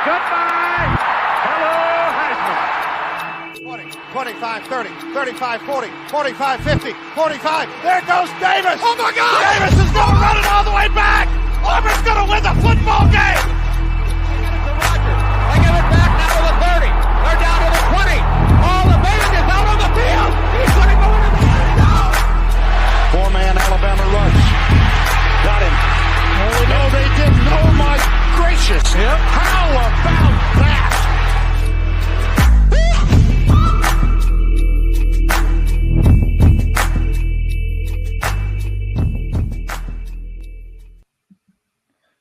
Goodbye. Hello, Heisman. 20, 25, 30, 35, 40, 45, 50, 45. There goes Davis. Oh, my God. Davis is going to run it all the way back. Auburn's going to win the football game. They give it back now to the 30. They're down to the 20. All the band is out on the field. He's going to go into the end zone. Four-man Alabama rush. Got him. Oh, no, they didn't. Oh, my gracious. Yep. How about that?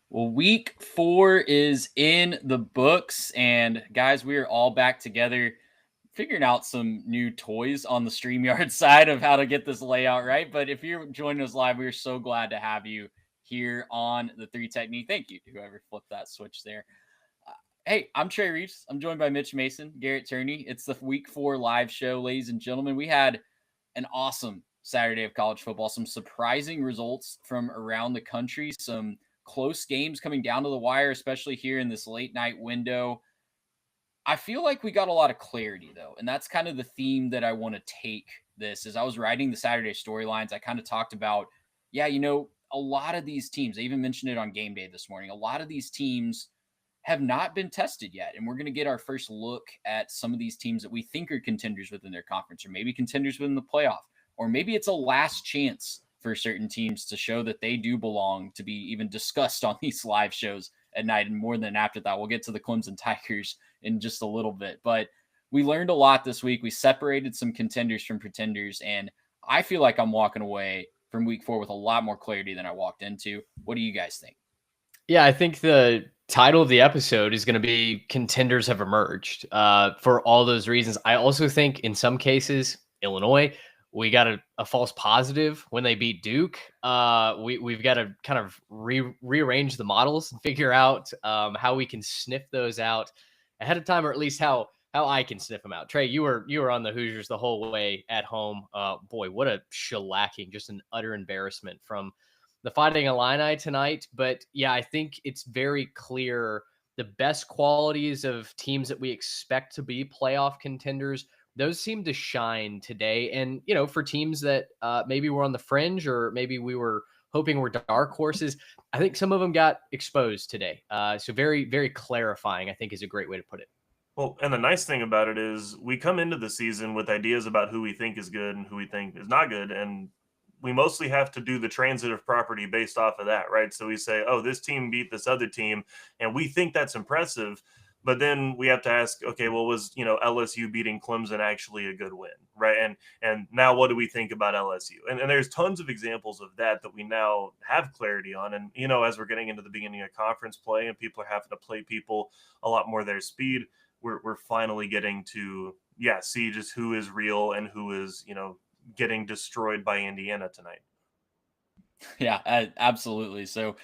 Well, week 4 is in the books, and guys, we are all back together figuring out some new toys on the StreamYard side of how to get this layout right. But if you're joining us live, we are so glad to have you here on the 3 Technique. Thank you to whoever flipped that switch there. Hey, I'm Trey Reeves. I'm joined by Mitch Mason, Garrett Turney. It's the week 4 live show, ladies and gentlemen. We had an awesome Saturday of college football, some surprising results from around the country, some close games coming down to the wire, especially here in this late night window. I feel like we got a lot of clarity, though, and that's kind of the theme that I want to take this. As I was writing the Saturday storylines, I kind of talked about, a lot of these teams, I even mentioned it on game day this morning, a lot of these teams have not been tested yet, and we're going to get our first look at some of these teams that we think are contenders within their conference, or maybe contenders within the playoff, or maybe it's a last chance for certain teams to show that they do belong to be even discussed on these live shows at night. And more than after that, we'll get to the Clemson Tigers in just a little bit. But we learned a lot this week. We separated some contenders from pretenders, and I feel like I'm walking away from week 4 with a lot more clarity than I walked into. What do you guys think? Yeah, I think the title of the episode is going to be Contenders Have Emerged for all those reasons. I also think in some cases, Illinois, we got a false positive when they beat Duke. We've got to kind of rearrange the models and figure out how we can sniff those out ahead of time, or at least how I can sniff them out. Trey, you were on the Hoosiers the whole way at home. Boy, what a shellacking, just an utter embarrassment from the Fighting Illini tonight. But yeah, I think it's very clear the best qualities of teams that we expect to be playoff contenders, those seem to shine today. And, for teams that maybe were on the fringe, or maybe we were hoping were dark horses, I think some of them got exposed today. So very, very clarifying, I think, is a great way to put it. Well, and the nice thing about it is we come into the season with ideas about who we think is good and who we think is not good. And we mostly have to do the transitive property based off of that, right? So we say, oh, this team beat this other team, and we think that's impressive. But then we have to ask, okay, well, was LSU beating Clemson actually a good win, right? And now what do we think about LSU? And there's tons of examples of that we now have clarity on. And as we're getting into the beginning of conference play and people are having to play people a lot more their speed, we're finally getting to see just who is real and who is getting destroyed by Indiana tonight. Yeah, absolutely. So,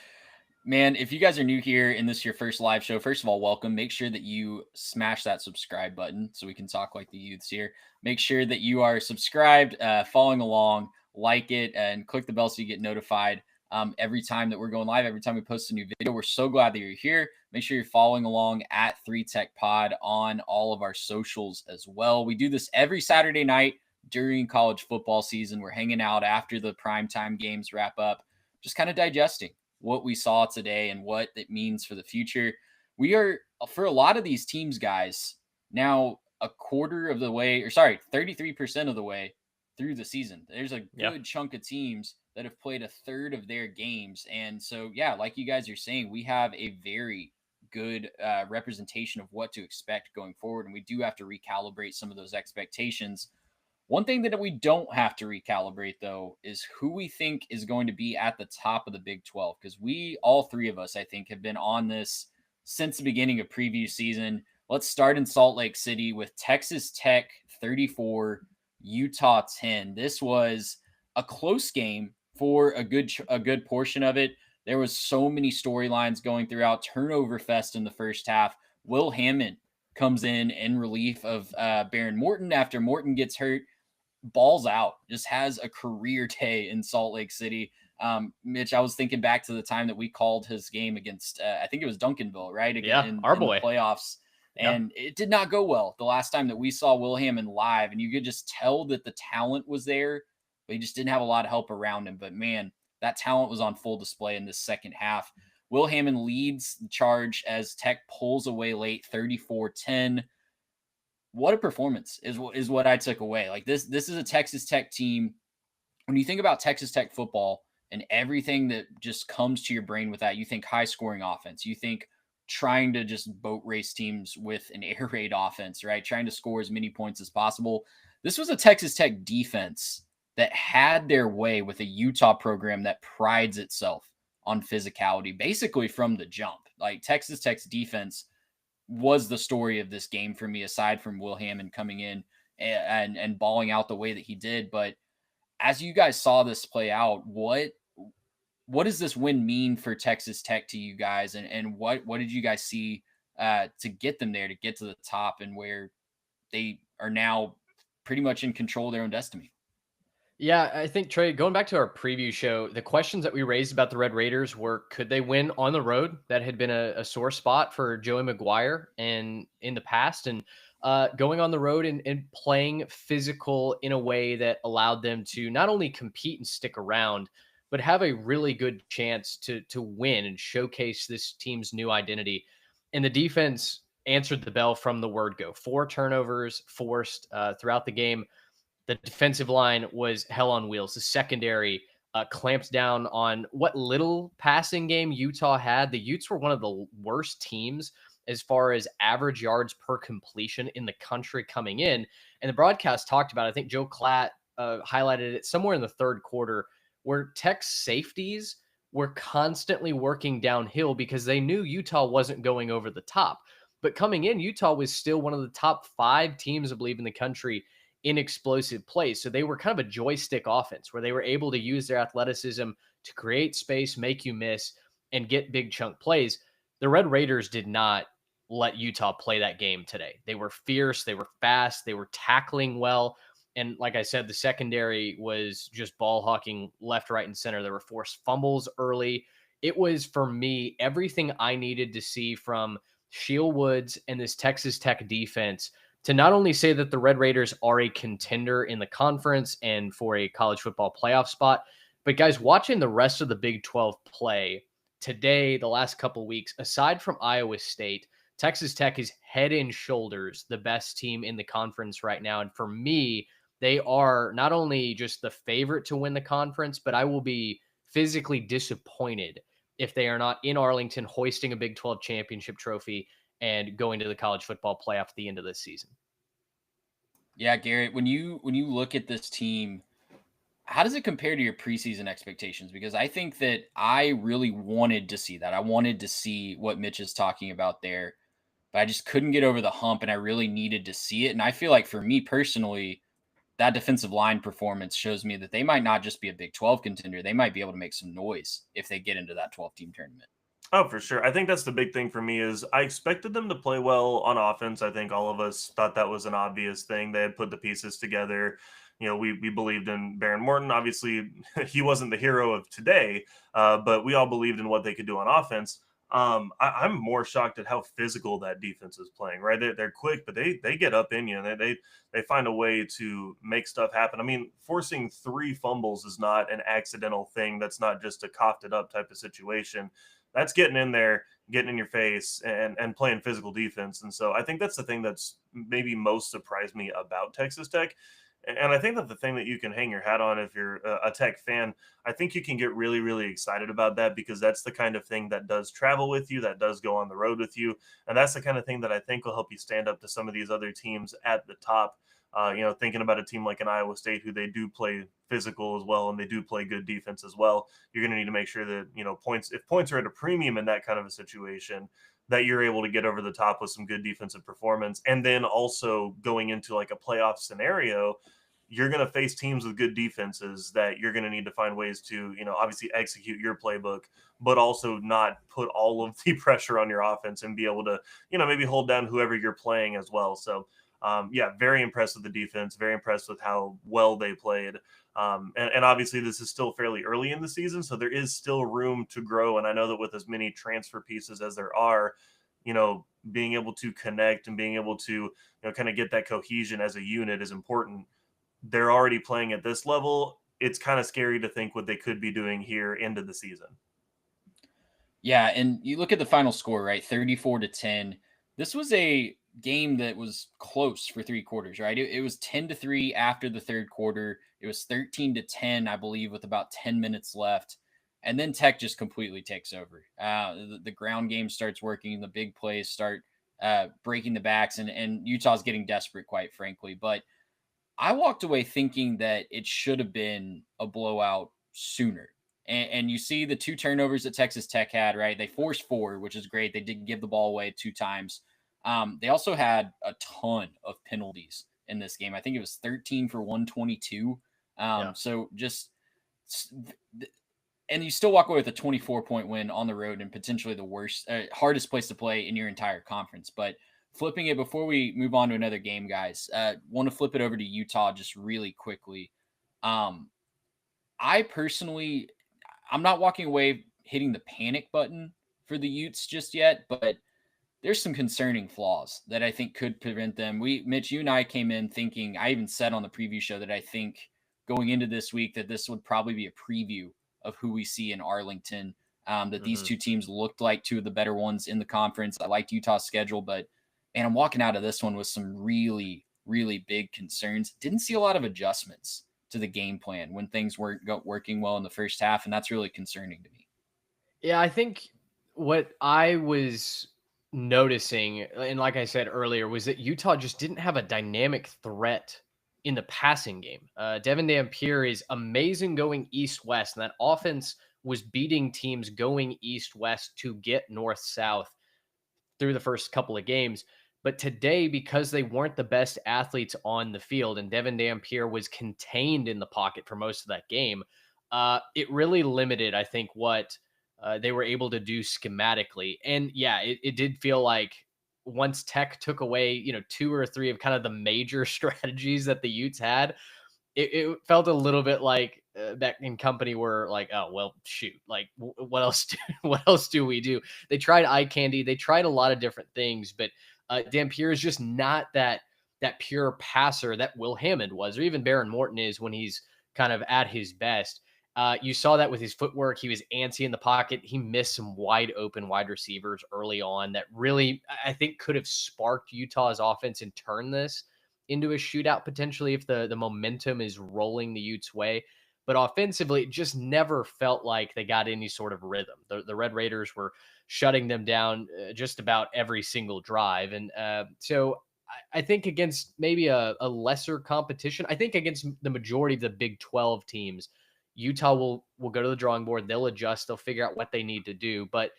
man, if you guys are new here and this is your first live show, first of all, welcome. Make sure that you smash that subscribe button so we can talk like the youths here. Make sure that you are subscribed, following along, like it, and click the bell so you get notified every time that we're going live, every time we post a new video. We're so glad that you're here. Make sure you're following along at 3Tech Pod on all of our socials as well. We do this every Saturday night during college football season. We're hanging out after the primetime games wrap up, just kind of digesting what we saw today and what it means for the future. We are, for a lot of these teams, guys, now a quarter of the way, 33% of the way through the season. There's a good chunk of teams that have played a third of their games. And so, like you guys are saying, we have a very good representation of what to expect going forward. And we do have to recalibrate some of those expectations. One thing that we don't have to recalibrate, though, is who we think is going to be at the top of the Big 12, because all three of us, I think, have been on this since the beginning of preview season. Let's start in Salt Lake City with Texas Tech 34, Utah 10. This was a close game for a good portion of it. There was so many storylines going throughout. Turnover fest in the first half. Will Hammond comes in relief of Baron Morton after Morton gets hurt. Balls out, just has a career day in Salt Lake City. Mitch, I was thinking back to the time that we called his game against, I think it was Duncanville, right? Again, our in boy. the playoffs. And it did not go well the last time that we saw Wilhammond live. And you could just tell that the talent was there, but he just didn't have a lot of help around him. But man, that talent was on full display in this second half. Wilhammond leads the charge as Tech pulls away late, 34-10. What a performance is what I took away. Like this is a Texas Tech team. When you think about Texas Tech football and everything that just comes to your brain with that, you think high scoring offense. You think trying to just boat race teams with an air raid offense, right? Trying to score as many points as possible. This was a Texas Tech defense that had their way with a Utah program that prides itself on physicality, basically from the jump. Like Texas Tech's defense was the story of this game for me, aside from Wilhammond coming in and balling out the way that he did. But as you guys saw this play out, what does this win mean for Texas Tech to you guys? And what did you guys see to get them there, to get to the top and where they are now pretty much in control of their own destiny? Yeah, I think, Trey, going back to our preview show, the questions that we raised about the Red Raiders were, could they win on the road? That had been a sore spot for Joey McGuire and in the past. And going on the road and playing physical in a way that allowed them to not only compete and stick around, but have a really good chance to win and showcase this team's new identity. And the defense answered the bell from the word go. 4 turnovers forced throughout the game. The defensive line was hell on wheels. The secondary clamped down on what little passing game Utah had. The Utes were one of the worst teams as far as average yards per completion in the country coming in. And the broadcast talked about, I think Joe Klatt highlighted it somewhere in the third quarter, where Tech's safeties were constantly working downhill because they knew Utah wasn't going over the top. But coming in, Utah was still one of the top 5 teams, I believe, in the country in explosive plays. So they were kind of a joystick offense where they were able to use their athleticism to create space, make you miss, and get big chunk plays. The Red Raiders did not let Utah play that game today. They were fierce, they were fast, they were tackling well. And like I said, the secondary was just ball hawking left, right, and center. There were forced fumbles early. It was, for me, everything I needed to see from Shield Woods and this Texas Tech defense to not only say that the Red Raiders are a contender in the conference and for a college football playoff spot, but guys, watching the rest of the Big 12 play today, the last couple weeks, aside from Iowa State, Texas Tech is head and shoulders the best team in the conference right now. And for me, they are not only just the favorite to win the conference, but I will be physically disappointed if they are not in Arlington hoisting a Big 12 championship trophy and going to the college football playoff at the end of this season. Yeah, Garrett, when you look at this team, how does it compare to your preseason expectations? Because I think that I really wanted to see that. I wanted to see what Mitch is talking about there, but I just couldn't get over the hump, and I really needed to see it. And I feel like for me personally, that defensive line performance shows me that they might not just be a Big 12 contender. They might be able to make some noise if they get into that 12-team tournament. Oh, for sure. I think that's the big thing for me is I expected them to play well on offense. I think all of us thought that was an obvious thing. They had put the pieces together. You know, we believed in Baron Morton. Obviously, he wasn't the hero of today, but we all believed in what they could do on offense. I'm more shocked at how physical that defense is playing, right? They're quick, but they get up in you, and they find a way to make stuff happen. I mean, forcing 3 fumbles is not an accidental thing. That's not just a coughed it up type of situation. That's getting in there, getting in your face, and playing physical defense. And so I think that's the thing that's maybe most surprised me about Texas Tech. And I think that the thing that you can hang your hat on if you're a Tech fan, I think you can get really, really excited about that because that's the kind of thing that does travel with you, that does go on the road with you. And that's the kind of thing that I think will help you stand up to some of these other teams at the top. Thinking about a team like an Iowa State, who they do play physical as well, and they do play good defense as well. You're going to need to make sure that, if points are at a premium in that kind of a situation, that you're able to get over the top with some good defensive performance. And then also going into like a playoff scenario, you're going to face teams with good defenses that you're going to need to find ways to, obviously execute your playbook, but also not put all of the pressure on your offense and be able to, maybe hold down whoever you're playing as well. So Yeah, very impressed with the defense, very impressed with how well they played. And obviously, this is still fairly early in the season, so there is still room to grow. And I know that with as many transfer pieces as there are, being able to connect and being able to, kind of get that cohesion as a unit is important. They're already playing at this level. It's kind of scary to think what they could be doing here into the season. Yeah, and you look at the final score, right? 34-10. This was a game that was close for 3 quarters, right? It was 10-3 after the third quarter. It was 13-10, I believe, with about 10 minutes left. And then Tech just completely takes over. The ground game starts working. The big plays start breaking the backs, and Utah's getting desperate, quite frankly. But I walked away thinking that it should have been a blowout sooner. And you see the 2 turnovers that Texas Tech had, right? They forced 4, which is great. They did give the ball away 2 times. They also had a ton of penalties in this game. I think it was 13 for 122. So just, and you still walk away with a 24-point win on the road and potentially the worst, hardest place to play in your entire conference. But flipping it before we move on to another game, guys, want to flip it over to Utah just really quickly. I personally, I'm not walking away hitting the panic button for the Utes just yet, but there's some concerning flaws that I think could prevent them. Mitch, you and I came in thinking, I even said on the preview show that I think going into this week that this would probably be a preview of who we see in Arlington, that these 2 teams looked like 2 of the better ones in the conference. I liked Utah's schedule, but I'm walking out of this one with some really, really big concerns. Didn't see a lot of adjustments to the game plan when things weren't working well in the first half, and that's really concerning to me. Yeah, I think what I was noticing, and like I said earlier, was that Utah just didn't have a dynamic threat in the passing game. Devin Dampier is amazing going east-west, and that offense was beating teams going east-west to get north-south through the first couple of games. But today, because they weren't the best athletes on the field and Devin Dampier was contained in the pocket for most of that game, it really limited, I think, what they were able to do schematically. And yeah, it did feel like once Tech took away, 2 or 3 of kind of the major strategies that the Utes had, it felt a little bit like Beck and company were like, oh, well, shoot, like what else do we do? They tried eye candy. They tried a lot of different things, but Dampier is just not that pure passer that Will Hammond was, or even Baron Morton is when he's kind of at his best. You saw that with his footwork. He was antsy in the pocket. He missed some wide open wide receivers early on that really, I think, could have sparked Utah's offense and turned this into a shootout potentially if the momentum is rolling the Utes' way. But offensively, it just never felt like they got any sort of rhythm. The Red Raiders were shutting them down just about every single drive. And so I think against maybe a lesser competition, I think against the majority of the Big 12 teams, Utah will go to the drawing board. They'll adjust. They'll figure out what they need to do. But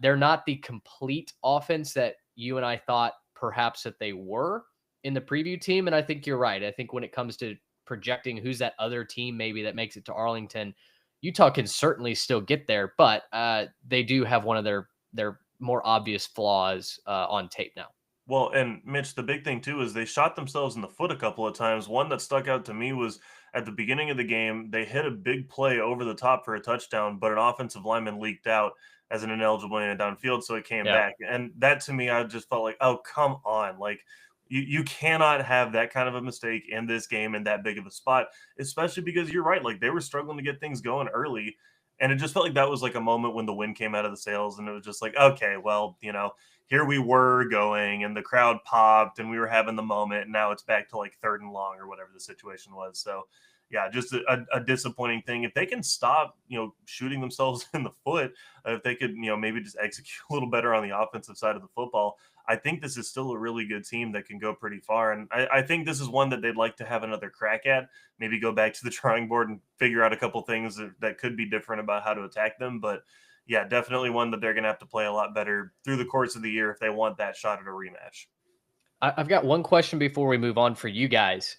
they're not the complete offense that you and I thought perhaps that they were in the preview team. And I think you're right. I think when it comes to projecting who's that other team maybe that makes it to Arlington, Utah can certainly still get there, but they do have one of their more obvious flaws on tape now. Well, and Mitch, the big thing too is they shot themselves in the foot a couple of times. One that stuck out to me was at the beginning of the game, they hit a big play over the top for a touchdown, but an offensive lineman leaked out as an ineligible in a downfield, so it came back. And that to me, I just felt like, oh, come on. Like, you cannot have that kind of a mistake in this game in that big of a spot, especially because you're right. Like, they were struggling to get things going early. And it just felt like that was like a moment when the wind came out of the sails, and it was just like, okay, well, here we were going and the crowd popped and we were having the moment. And now it's back to like 3rd and long or whatever the situation was. So yeah, just a disappointing thing. If they can stop, shooting themselves in the foot, if they could, maybe just execute a little better on the offensive side of the football, I think this is still a really good team that can go pretty far. And I think this is one that they'd like to have another crack at, maybe go back to the drawing board and figure out a couple things that could be different about how to attack them. But yeah, definitely one that they're going to have to play a lot better through the course of the year if they want that shot at a rematch. I've got one question before we move on for you guys.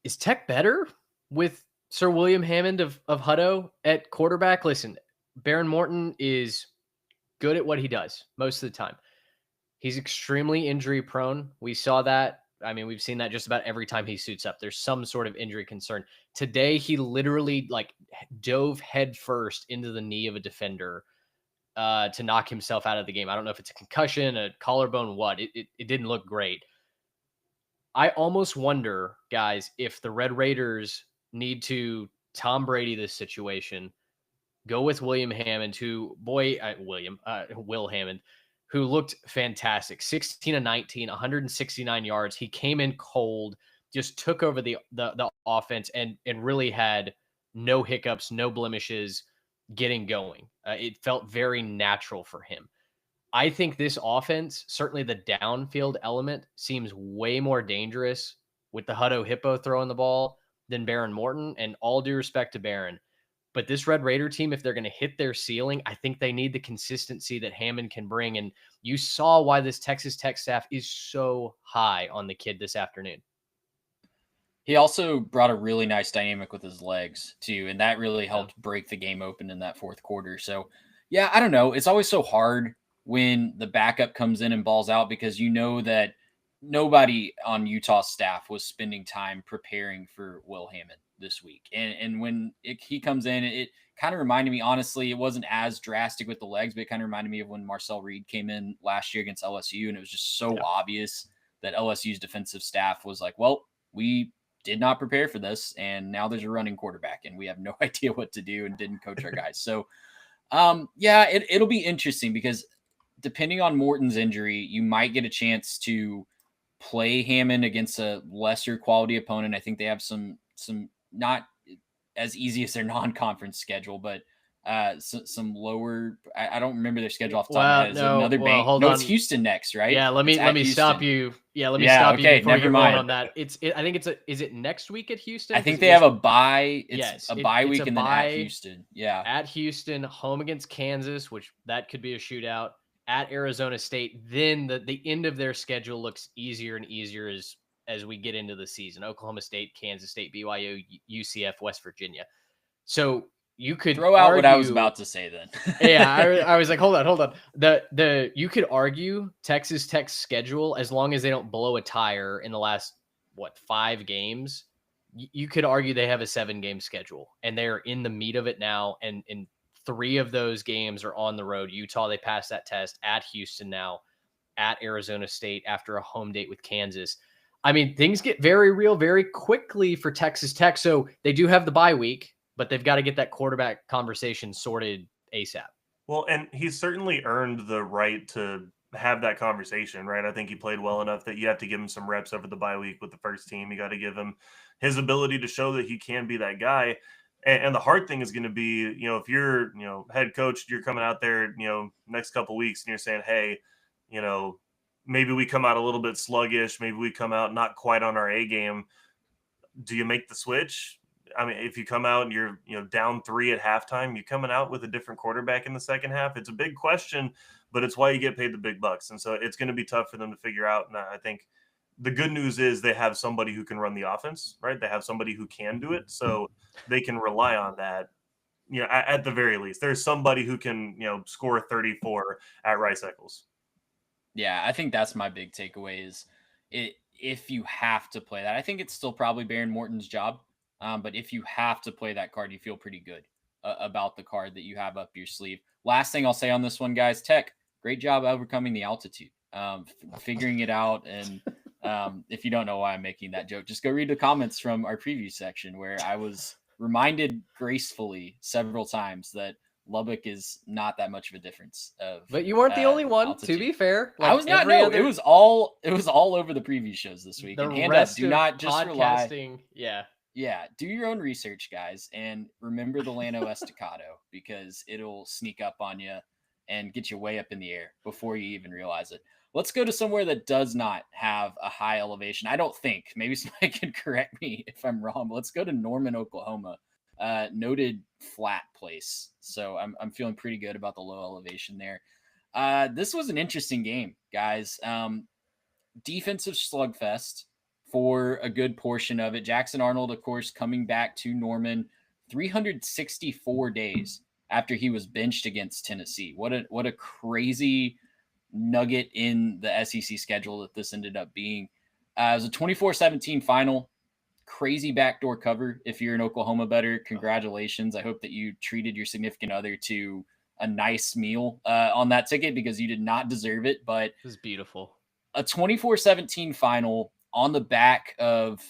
Is Tech better with Sir William Hammond of Hutto at quarterback? Listen, Baron Morton is good at what he does most of the time. He's extremely injury prone. We saw that. I mean, we've seen that just about every time he suits up. There's some sort of injury concern. Today, he literally like dove headfirst into the knee of a defender to knock himself out of the game. I don't know if it's a concussion, a collarbone, what. It didn't look great. I almost wonder, guys, if the Red Raiders need to Tom Brady this situation, go with William Hammond, Will Hammond, who looked fantastic. 16 and 19, 169 yards. He came in cold, just took over the offense and really had no hiccups, no blemishes getting going. It felt very natural for him. I think this offense, certainly the downfield element, seems way more dangerous with the Hutto Hippo throwing the ball than Baron Morton. And all due respect to Baron, but this Red Raider team, if they're going to hit their ceiling, I think they need the consistency that Hammond can bring. And you saw why this Texas Tech staff is so high on the kid this afternoon. He also brought a really nice dynamic with his legs too, and that really helped break the game open in that fourth quarter. So, yeah, I don't know. It's always so hard when the backup comes in and balls out because you know that nobody on Utah's staff was spending time preparing for Will Hammond this week. And when he comes in, it kind of reminded me, honestly, it wasn't as drastic with the legs, but it kind of reminded me of when Marcel Reed came in last year against LSU. And it was just so obvious that LSU's defensive staff was like, well, we did not prepare for this. And now there's a running quarterback and we have no idea what to do and didn't coach our guys. So, it'll be interesting because depending on Morton's injury, you might get a chance to play Hammond against a lesser quality opponent. I think they have some not as easy as their non-conference schedule, but some lower. I don't remember their schedule off the top of my head. Is another bank? No, it's Houston next, right? Yeah, let me stop you. Yeah, let me stop you before you go on that. I think is it next week at Houston? I think they have a bye. It's a bye week and then at Houston. Yeah, at Houston, home against Kansas, which that could be a shootout. At Arizona State, then the end of their schedule looks easier and easier as we get into the season. Oklahoma State, Kansas State, BYU, UCF, West Virginia. So you could throw out what I was about to say then. I was like, hold on. You could argue Texas Tech's schedule, as long as they don't blow a tire in the last 5 games, you could argue they have a 7-game schedule and they're in the meat of it now. And 3 of those games are on the road. Utah, they passed that test. At Houston now, at Arizona State after a home date with Kansas. I mean, things get very real very quickly for Texas Tech. So they do have the bye week, but they've got to get that quarterback conversation sorted ASAP. Well, and he's certainly earned the right to have that conversation, right? I think he played well enough that you have to give him some reps over the bye week with the first team. You got to give him his ability to show that he can be that guy. And the hard thing is going to be, if you're, head coach, you're coming out there, next couple of weeks and you're saying, hey, maybe we come out a little bit sluggish. Maybe we come out not quite on our A game. Do you make the switch? I mean, if you come out and you're, down 3 at halftime, you coming out with a different quarterback in the second half. It's a big question, but it's why you get paid the big bucks. And so it's going to be tough for them to figure out. And I think the good news is they have somebody who can run the offense, right? They have somebody who can do it. So they can rely on that, at the very least. There's somebody who can, score 34 at Rice Eccles. Yeah, I think that's my big takeaway is if you have to play that. I think it's still probably Baron Morton's job. But if you have to play that card, you feel pretty good about the card that you have up your sleeve. Last thing I'll say on this one, guys, Tech, great job overcoming the altitude, figuring it out. And if you don't know why I'm making that joke, just go read the comments from our preview section where I was reminded gracefully several times that Lubbock is not that much of a difference. But you weren't the only one, altitude. To be fair. I was not. No, it was all over the preview shows this week. And hand up, do not just rely. Yeah, do your own research, guys, and remember the Llano Estacado because it'll sneak up on you and get you way up in the air before you even realize it. Let's go to somewhere that does not have a high elevation. I don't think. Maybe somebody can correct me if I'm wrong. But let's go to Norman, Oklahoma, noted flat place. So I'm feeling pretty good about the low elevation there. This was an interesting game, guys. Defensive slugfest for a good portion of it. Jackson Arnold, of course, coming back to Norman 364 days after he was benched against Tennessee. What a crazy nugget in the SEC schedule that this ended up being. It was a 24-17 final. Crazy backdoor cover. If you're an Oklahoma bettor, congratulations. I hope that you treated your significant other to a nice meal on that ticket because you did not deserve it. But It was beautiful. A 24-17 final on the back of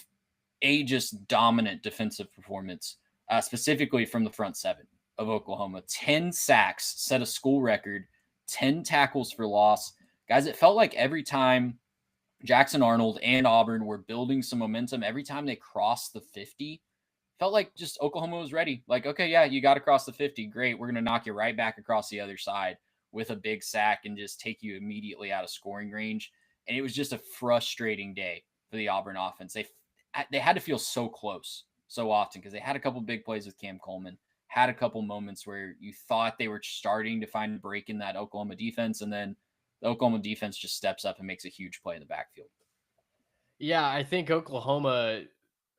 a just dominant defensive performance, specifically from the front seven of Oklahoma. 10 sacks, set a school record, 10 tackles for loss. Guys, it felt like every time Jackson Arnold and Auburn were building some momentum, every time they crossed the 50, felt like just Oklahoma was ready. Like, okay, yeah, you got to cross the 50. Great. We're going to knock you right back across the other side with a big sack and just take you immediately out of scoring range. And it was just a frustrating day for the Auburn offense. They had to feel so close so often because they had a couple big plays with Cam Coleman, had a couple moments where you thought they were starting to find a break in that Oklahoma defense, and then the Oklahoma defense just steps up and makes a huge play in the backfield. Yeah, I think Oklahoma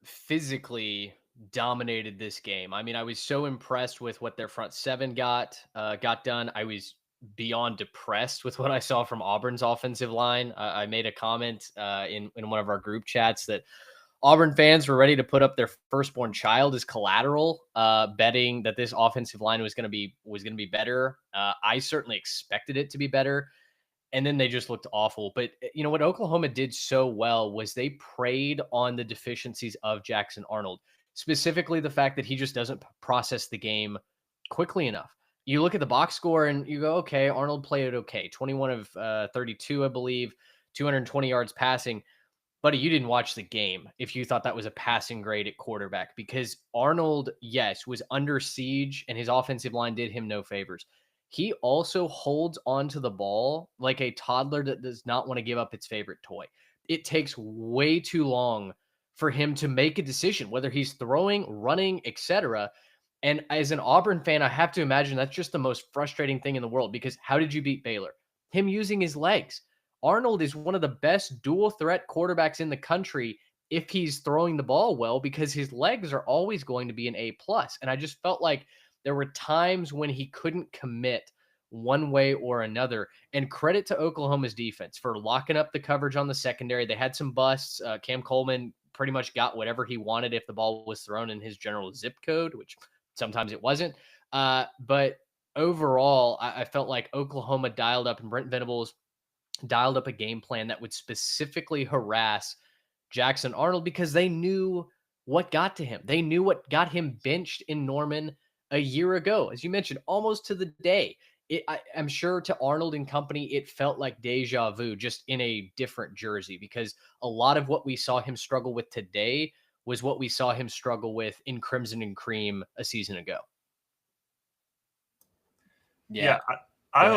physically dominated this game. I mean, I was so impressed with what their front seven got done. I was beyond depressed with what I saw from Auburn's offensive line. I made a comment in one of our group chats that Auburn fans were ready to put up their firstborn child as collateral, betting that this offensive line was going to be better. I certainly expected it to be better. And then they just looked awful. But you know what Oklahoma did so well was they preyed on the deficiencies of Jackson Arnold, specifically the fact that he just doesn't process the game quickly enough. You look at the box score and you go, okay, Arnold played okay. 21 of 32, I believe, 220 yards passing. Buddy, you didn't watch the game if you thought that was a passing grade at quarterback, because Arnold, yes, was under siege and his offensive line did him no favors. He also holds onto the ball like a toddler that does not want to give up its favorite toy. It takes way too long for him to make a decision, whether he's throwing, running, etc. And as an Auburn fan, I have to imagine that's just the most frustrating thing in the world, because how did you beat Baylor? Him using his legs. Arnold is one of the best dual threat quarterbacks in the country if he's throwing the ball well, because his legs are always going to be an A+. And I just felt like there were times when he couldn't commit one way or another. And credit to Oklahoma's defense for locking up the coverage on the secondary. They had some busts. Cam Coleman pretty much got whatever he wanted if the ball was thrown in his general zip code, which sometimes it wasn't. But overall, I felt like Oklahoma dialed up, and Brent Venables dialed up a game plan that would specifically harass Jackson Arnold, because they knew what got to him. They knew what got him benched in Norman a year ago, as you mentioned, almost to the day. I'm sure to Arnold and company, it felt like deja vu, just in a different jersey, because a lot of what we saw him struggle with today was what we saw him struggle with in Crimson and Cream a season ago. Yeah, I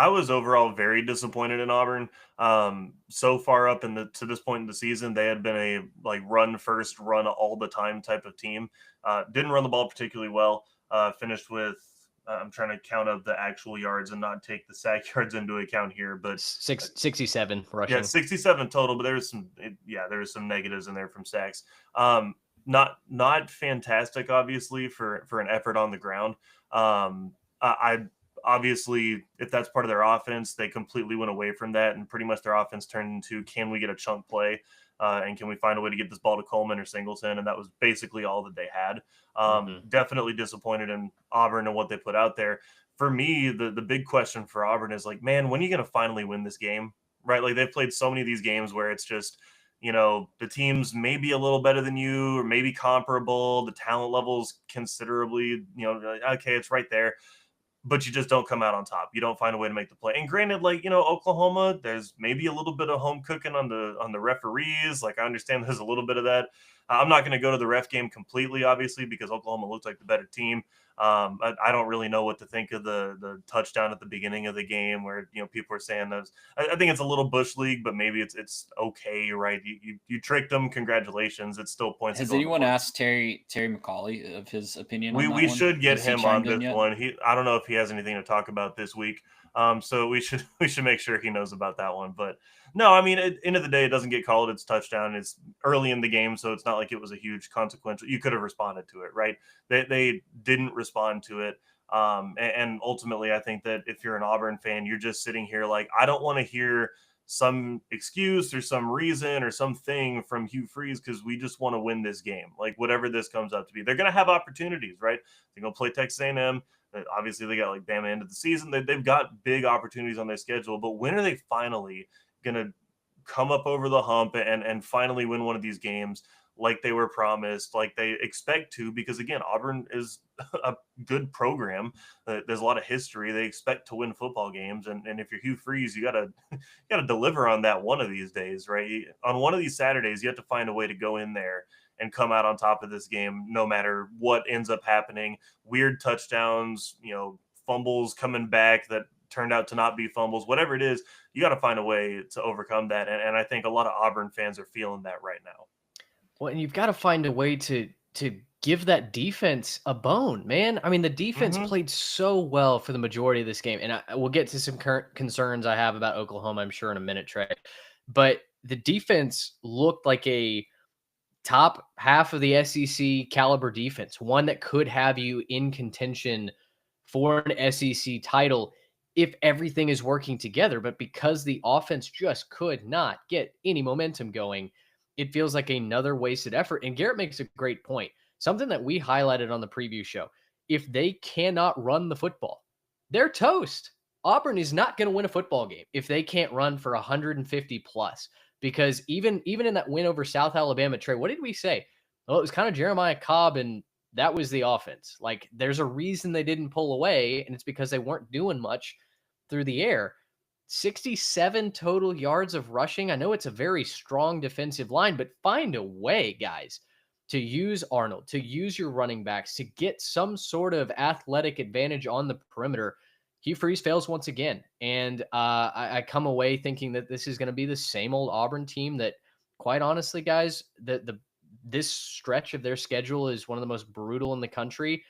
was overall very disappointed in Auburn. So far up to this point in the season, they had been a run first, run all the time type of team. Didn't run the ball particularly well. Finished with I'm trying to count up the actual yards and not take the sack yards into account here, but 67 rushing. Yeah, 67 total, but there was some negatives in there from sacks. Not fantastic, obviously, for an effort on the ground. I obviously, if that's part of their offense, they completely went away from that, and pretty much their offense turned into, can we get a chunk play, and can we find a way to get this ball to Coleman or Singleton? And that was basically all that they had. Definitely disappointed in Auburn and what they put out there. For me, the big question for Auburn is like, man, when are you going to finally win this game? Right? Like, they've played so many of these games where it's just, the team's maybe a little better than you or maybe comparable. The talent level's considerably, okay, it's right there, but you just don't come out on top. You don't find a way to make the play. And granted, Oklahoma, there's maybe a little bit of home cooking on the referees. Like, I understand there's a little bit of that. I'm not going to go to the ref game completely, obviously, because Oklahoma looked like the better team. I don't really know what to think of the touchdown at the beginning of the game where, people are saying those. I think it's a little Bush League, but maybe it's okay, right? You tricked them. Congratulations. It's still points. Has anyone asked Terry McCauley of his opinion? We should get him on this one. I don't know if he has anything to talk about this week. So we should make sure he knows about that one. But no, I mean, at the end of the day, it doesn't get called. It's touchdown. It's early in the game, so it's not like it was a huge consequential. You could have responded to it, right? They didn't respond to it. And ultimately, I think that if you're an Auburn fan, you're just sitting here like, I don't want to hear some excuse or some reason or something from Hugh Freeze because we just want to win this game. Like whatever this comes up to be, they're going to have opportunities, right? They're going to play Texas A&M. Obviously, they got like Bama end of the season. They've got big opportunities on their schedule. But when are they finally going to come up over the hump and finally win one of these games like they were promised, like they expect to? Because again, Auburn is a good program. There's a lot of history. They expect to win football games, and if you're Hugh Freeze, you gotta deliver on that one of these days, right? On one of these Saturdays, you have to find a way to go in there and come out on top of this game, no matter what ends up happening. Weird touchdowns, fumbles coming back that turned out to not be fumbles, whatever it is, you got to find a way to overcome that. And I think a lot of Auburn fans are feeling that right now. Well, and you've got to find a way to give that defense a bone, man. I mean, the defense played so well for the majority of this game. And we'll get to some current concerns I have about Oklahoma, I'm sure, in a minute, Trey. But the defense looked like a top half of the SEC caliber defense, one that could have you in contention for an SEC title if everything is working together. But because the offense just could not get any momentum going, it feels like another wasted effort. And Garrett makes a great point. Something that we highlighted on the preview show. If they cannot run the football, they're toast. Auburn is not going to win a football game if they can't run for 150 plus. Because even in that win over South Alabama, Trey, what did we say? Well, it was kind of Jeremiah Cobb, and that was the offense. Like, there's a reason they didn't pull away, and it's because they weren't doing much through the air. 67 total yards of rushing. I know it's a very strong defensive line, but find a way, guys, to use Arnold, to use your running backs, to get some sort of athletic advantage on the perimeter. Hugh Freeze fails once again. And I come away thinking that this is going to be the same old Auburn team that, quite honestly, guys, this stretch of their schedule is one of the most brutal in the country.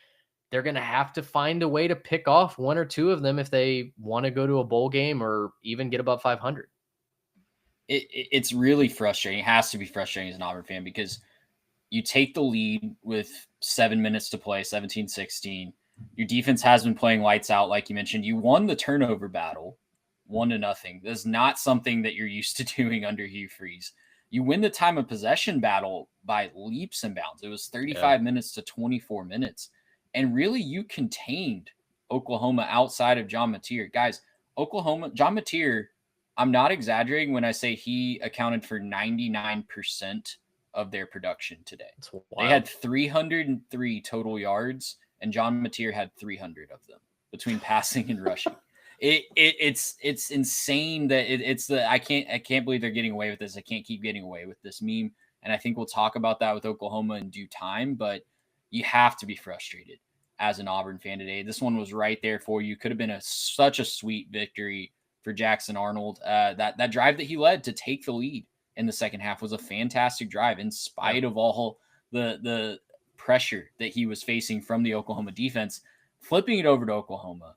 They're going to have to find a way to pick off one or two of them if they want to go to a bowl game or even get above 500. It's really frustrating. It has to be frustrating as an Auburn fan because you take the lead with 7 minutes to play, 17-16. Your defense has been playing lights out, like you mentioned. You won the turnover battle 1-0. That's not something that you're used to doing under Hugh Freeze. You win the time of possession battle by leaps and bounds. It was 35 minutes to 24 minutes. And really, you contained Oklahoma outside of John Mateer. Guys, John Mateer, I'm not exaggerating when I say he accounted for 99% of their production today. They had 303 total yards, and John Mateer had 300 of them between passing and rushing. It's insane that I can't believe they're getting away with this. I can't keep getting away with this meme. And I think we'll talk about that with Oklahoma in due time, but you have to be frustrated as an Auburn fan today. This one was right there for you. Could have been such a sweet victory for Jackson Arnold. That drive that he led to take the lead in the second half was a fantastic drive in spite of all the pressure that he was facing from the Oklahoma defense. Flipping it over to Oklahoma,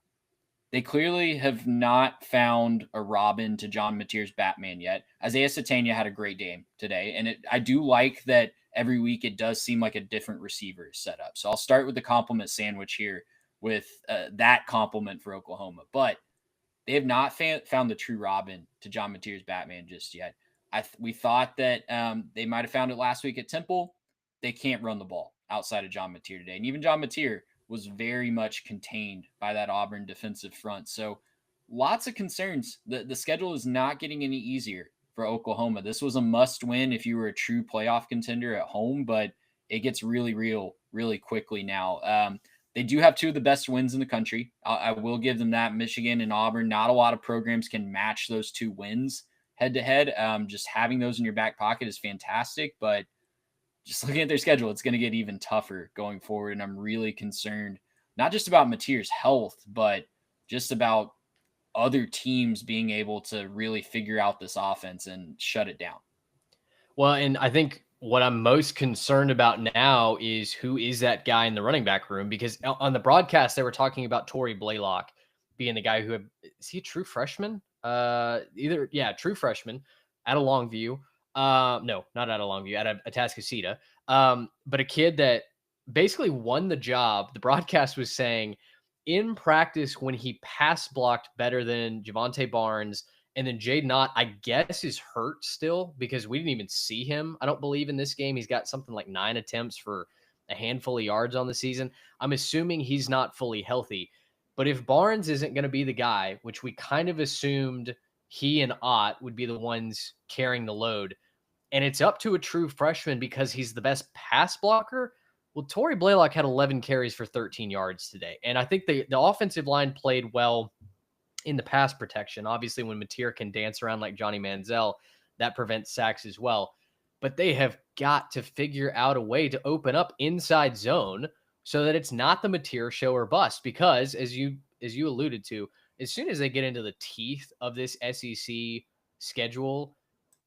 they clearly have not found a Robin to John Mateer's Batman yet. Isaiah Satania had a great game today, and I do like that every week it does seem like a different receiver is set up. So I'll start with the compliment sandwich here with that compliment for Oklahoma. But they have not found the true Robin to John Mateer's Batman just yet. We thought that they might have found it last week at Temple. They can't run the ball outside of John Mateer today. And even John Mateer was very much contained by that Auburn defensive front. So lots of concerns. The schedule is not getting any easier for Oklahoma. This was a must win if you were a true playoff contender at home, but it gets really real really quickly now. They do have two of the best wins in the country. I will give them that. Michigan and Auburn, not a lot of programs can match those two wins head to head. Just having those in your back pocket is fantastic, but just looking at their schedule, it's going to get even tougher going forward. And I'm really concerned, not just about Mateer's health, but just about other teams being able to really figure out this offense and shut it down. Well, and I think what I'm most concerned about now is who is that guy in the running back room? Because on the broadcast, they were talking about Torrey Blaylock being the guy who is he a true freshman? True freshman at a Longview. No, not at a Longview, at a Atascocita. But a kid that basically won the job. The broadcast was saying in practice when he pass blocked better than Javonte Barnes, and then Jaden Ott, I guess, is hurt still because we didn't even see him. I don't believe in this game. He's got something like 9 attempts for a handful of yards on the season. I'm assuming he's not fully healthy. But if Barnes isn't going to be the guy, which we kind of assumed he and Ott would be the ones carrying the load, and it's up to a true freshman because he's the best pass blocker, well, Torrey Blaylock had 11 carries for 13 yards today. And I think the offensive line played well in the pass protection. Obviously, when Mateer can dance around like Johnny Manziel, that prevents sacks as well. But they have got to figure out a way to open up inside zone so that it's not the Mateer show or bust. Because as you alluded to, as soon as they get into the teeth of this SEC schedule,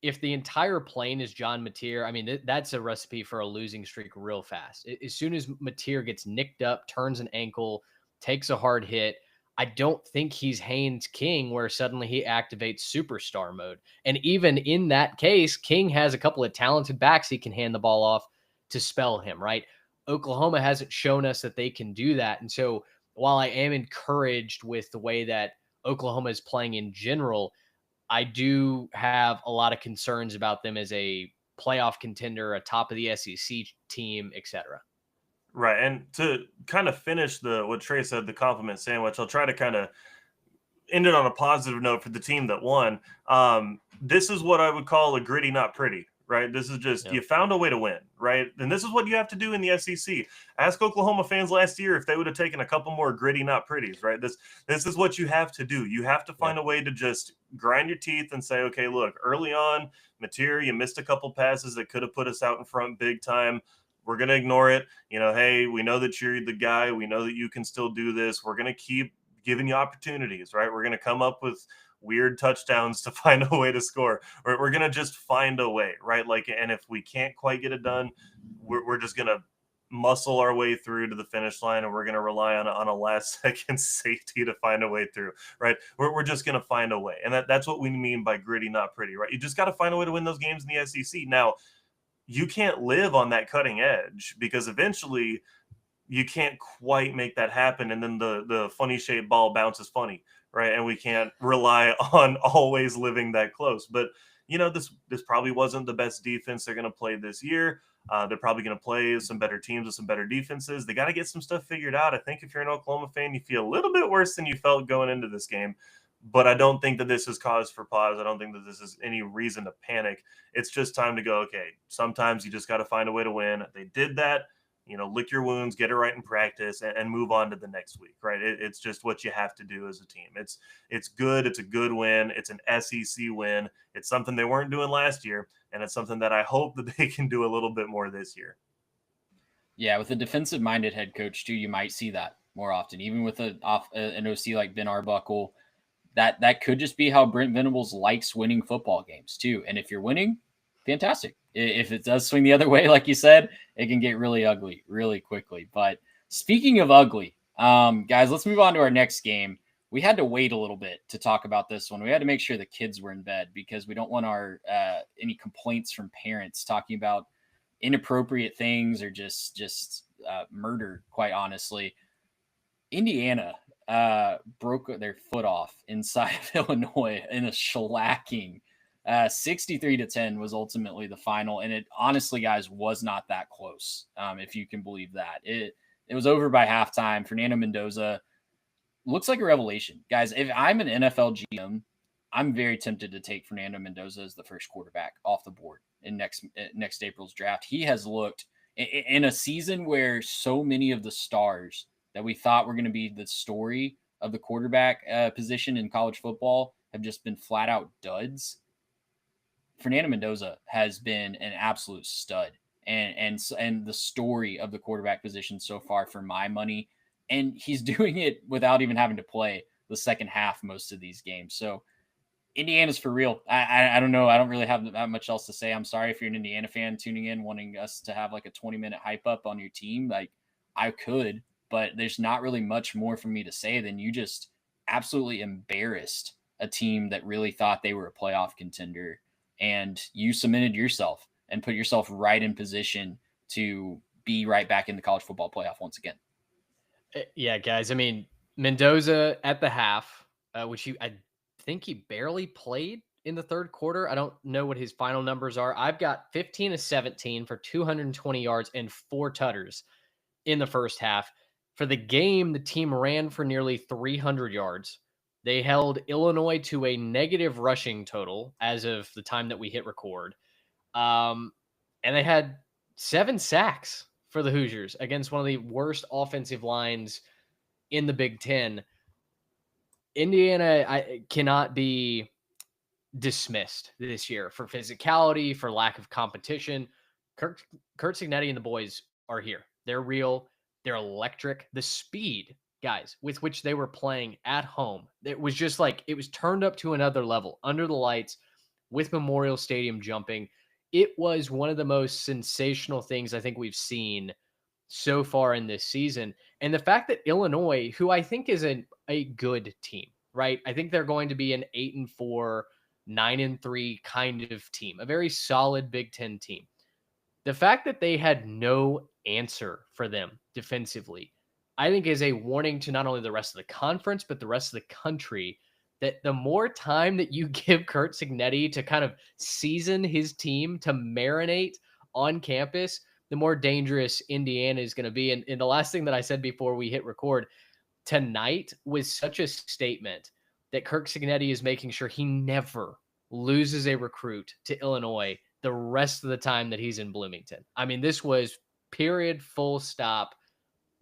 if the entire plane is John Mateer, I mean, that's a recipe for a losing streak real fast. As soon as Mateer gets nicked up, turns an ankle, takes a hard hit, I don't think he's Haynes King where suddenly he activates superstar mode. And even in that case, King has a couple of talented backs he can hand the ball off to spell him, right? Oklahoma hasn't shown us that they can do that. And so while I am encouraged with the way that Oklahoma is playing in general, I do have a lot of concerns about them as a playoff contender, a top of the SEC team, etc. Right. And to kind of finish what Trey said, the compliment sandwich, I'll try to kind of end it on a positive note for the team that won. This is what I would call a gritty, not pretty, right? This is just, you found a way to win, right? And this is what you have to do in the SEC. Ask Oklahoma fans last year if they would have taken a couple more gritty, not pretties, right? This is what you have to do. You have to find a way to just grind your teeth and say, okay, look, early on, Mateer, you missed a couple passes that could have put us out in front big time. We're going to ignore it. Hey, we know that you're the guy. We know that you can still do this. We're going to keep giving you opportunities, right? We're going to come up with weird touchdowns to find a way to score. We're going to just find a way, right? And if we can't quite get it done, we're just going to muscle our way through to the finish line, and we're going to rely on a last second safety to find a way through, right? We're just going to find a way. And that's what we mean by gritty, not pretty, right? You just got to find a way to win those games in the SEC. Now, you can't live on that cutting edge because eventually you can't quite make that happen. And then the funny shaped ball bounces funny, right? And we can't rely on always living that close. But, this probably wasn't the best defense they're going to play this year. They're probably going to play some better teams with some better defenses. They got to get some stuff figured out. I think if you're an Oklahoma fan, you feel a little bit worse than you felt going into this game. But I don't think that this is cause for pause. I don't think that this is any reason to panic. It's just time to go, okay, sometimes you just got to find a way to win. They did that, lick your wounds, get it right in practice, and move on to the next week, right? It's just what you have to do as a team. It's good. It's a good win. It's an SEC win. It's something they weren't doing last year, and it's something that I hope that they can do a little bit more this year. Yeah, with a defensive-minded head coach, too, you might see that more often, even with an OC like Ben Arbuckle. That could just be how Brent Venables likes winning football games too. And if you're winning, fantastic. If it does swing the other way, like you said, it can get really ugly really quickly. But speaking of ugly, guys, let's move on to our next game. We had to wait a little bit to talk about this one. We had to make sure the kids were in bed because we don't want our any complaints from parents talking about inappropriate things or just murder, quite honestly. Indiana broke their foot off inside of Illinois in a shellacking. 63-10 was ultimately the final, and it honestly, guys, was not that close. If you can believe that, it was over by halftime. Fernando Mendoza looks like a revelation, guys. If I'm an NFL GM, I'm very tempted to take Fernando Mendoza as the first quarterback off the board in next April's draft. He has looked in a season where so many of the stars that we thought were going to be the story of the quarterback position in college football have just been flat out duds. Fernando Mendoza has been an absolute stud and the story of the quarterback position so far for my money. And he's doing it without even having to play the second half most of these games. So Indiana's for real. I don't know. I don't really have that much else to say. I'm sorry if you're an Indiana fan tuning in, wanting us to have like a 20-minute hype up on your team. Like I could, but there's not really much more for me to say than you just absolutely embarrassed a team that really thought they were a playoff contender, and you cemented yourself and put yourself right in position to be right back in the college football playoff once again. Yeah, guys. I mean, Mendoza at the half, which I think he barely played in the third quarter. I don't know what his final numbers are. I've got 15 of 17 for 220 yards and 4 tutters in the first half. For the game, the team ran for nearly 300 yards. They held Illinois to a negative rushing total as of the time that we hit record. And they had 7 sacks for the Hoosiers against one of the worst offensive lines in the Big Ten. Indiana cannot be dismissed this year for physicality, for lack of competition. Kurt Cignetti and the boys are here. They're real. They're electric. The speed, guys, with which they were playing at home, it was just like it was turned up to another level under the lights with Memorial Stadium jumping. It was one of the most sensational things I think we've seen so far in this season. And the fact that Illinois, who I think is a good team, right? I think they're going to be an 8-4, 9-3 kind of team, a very solid Big Ten team. The fact that they had no answer for them defensively, I think is a warning to not only the rest of the conference, but the rest of the country, that the more time that you give Curt Cignetti to kind of season his team, to marinate on campus, the more dangerous Indiana is going to be. And the last thing that I said before we hit record, tonight was such a statement that Curt Cignetti is making sure he never loses a recruit to Illinois the rest of the time that he's in Bloomington. I mean, this was period, full stop,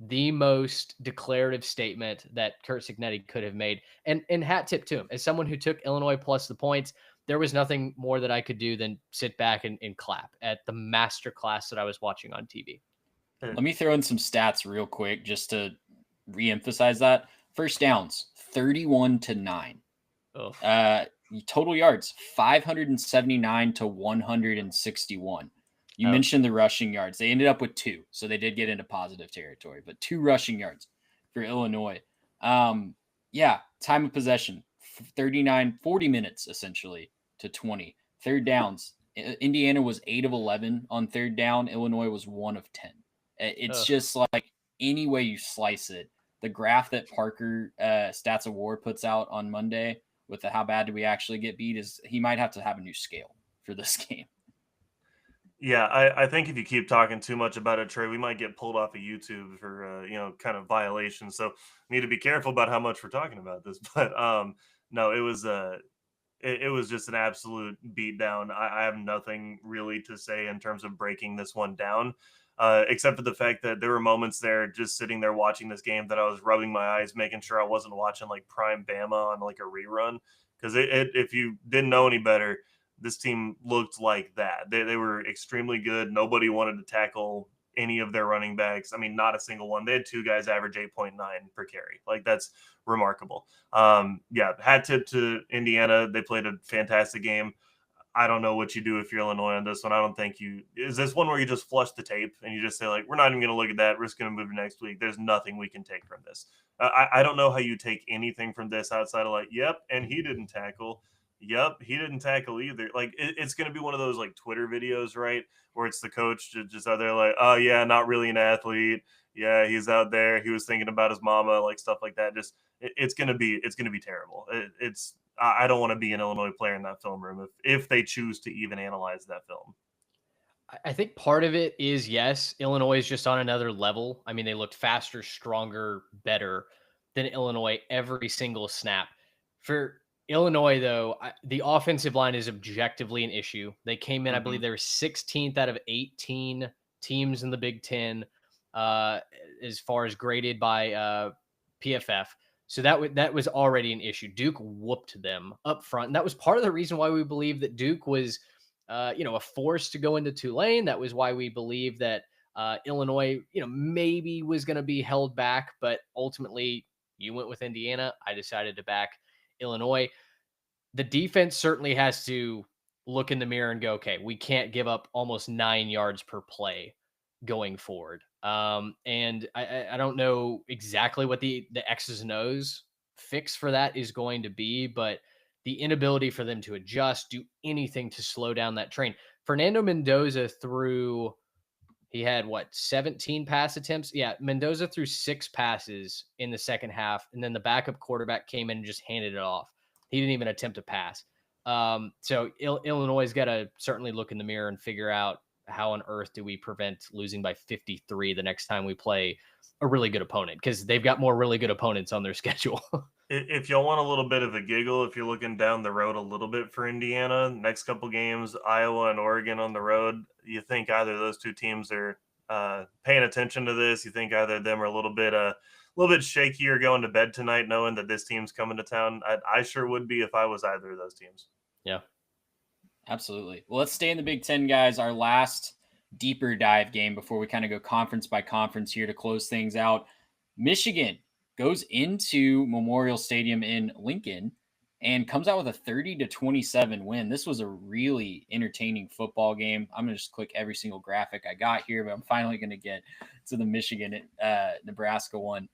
the most declarative statement that Curt Cignetti could have made. And hat tip to him. As someone who took Illinois plus the points, there was nothing more that I could do than sit back and clap at the masterclass that I was watching on TV. Let me throw in some stats real quick just to reemphasize that. First downs, 31-9. Total yards, 579 to 161. You mentioned the rushing yards. They ended up with 2, so they did get into positive territory, but 2 rushing yards for Illinois. Time of possession, 40 minutes essentially to 20. Third downs, Indiana was 8 of 11 on third down. Illinois was 1 of 10. It's just like any way you slice it. The graph that Parker Stats of War puts out on Monday with the how bad do we actually get beat is he might have to have a new scale for this game. Yeah, I think if you keep talking too much about it, Trey, we might get pulled off of YouTube for kind of violations. So need to be careful about how much we're talking about this. But no, it was it was just an absolute beatdown. I have nothing really to say in terms of breaking this one down, except for the fact that there were moments there just sitting there watching this game that I was rubbing my eyes, making sure I wasn't watching like Prime Bama on like a rerun. Because if you didn't know any better, this team looked like that. They were extremely good. Nobody wanted to tackle any of their running backs. I mean, not a single one. They had 2 guys average 8.9 per carry. Like, that's remarkable. Hat tip to Indiana. They played a fantastic game. I don't know what you do if you're Illinois on this one. I don't think is this one where you just flush the tape and you just say, like, we're not even going to look at that. We're just going to move to next week. There's nothing we can take from this. I don't know how you take anything from this outside of like, yep, and he didn't tackle. Yep, he didn't tackle either. Like, it's going to be one of those like Twitter videos, right, where it's the coach just out there like, oh yeah, not really an athlete. Yeah, he's out there. He was thinking about his mama, like stuff like that. Just it's going to be terrible. I don't want to be an Illinois player in that film room if they choose to even analyze that film. I think part of it is, yes, Illinois is just on another level. I mean, they looked faster, stronger, better than Illinois every single snap. For Illinois, though, the offensive line is objectively an issue. They came in, I believe they were 16th out of 18 teams in the Big Ten as far as graded by PFF. So that was already an issue. Duke whooped them up front. And that was part of the reason why we believe that Duke was, a force to go into Tulane. That was why we believe that Illinois, maybe was going to be held back. But ultimately, you went with Indiana. I decided to back Illinois. The defense certainly has to look in the mirror and go, okay, we can't give up almost 9 yards per play going forward. And I don't know exactly what the X's and O's fix for that is going to be, but the inability for them to adjust, do anything to slow down that train. Fernando Mendoza threw He had 17 pass attempts? Yeah, Mendoza threw 6 passes in the second half, and then the backup quarterback came in and just handed it off. He didn't even attempt a pass. So Illinois has got to certainly look in the mirror and figure out how on earth do we prevent losing by 53 the next time we play a really good opponent, because they've got more really good opponents on their schedule. If y'all want a little bit of a giggle, if you're looking down the road a little bit for Indiana, next couple games, Iowa and Oregon on the road, you think either of those two teams are paying attention to this? You think either of them are a little bit shakier going to bed tonight, knowing that this team's coming to town? I sure would be if I was either of those teams. Yeah, absolutely. Well, let's stay in the Big Ten, guys. Our last deeper dive game before we kind of go conference by conference here to close things out. Michigan goes into Memorial Stadium in Lincoln and comes out with a 30-27 win. This was a really entertaining football game. I'm going to just click every single graphic I got here, but I'm finally going to get to the Michigan Nebraska one.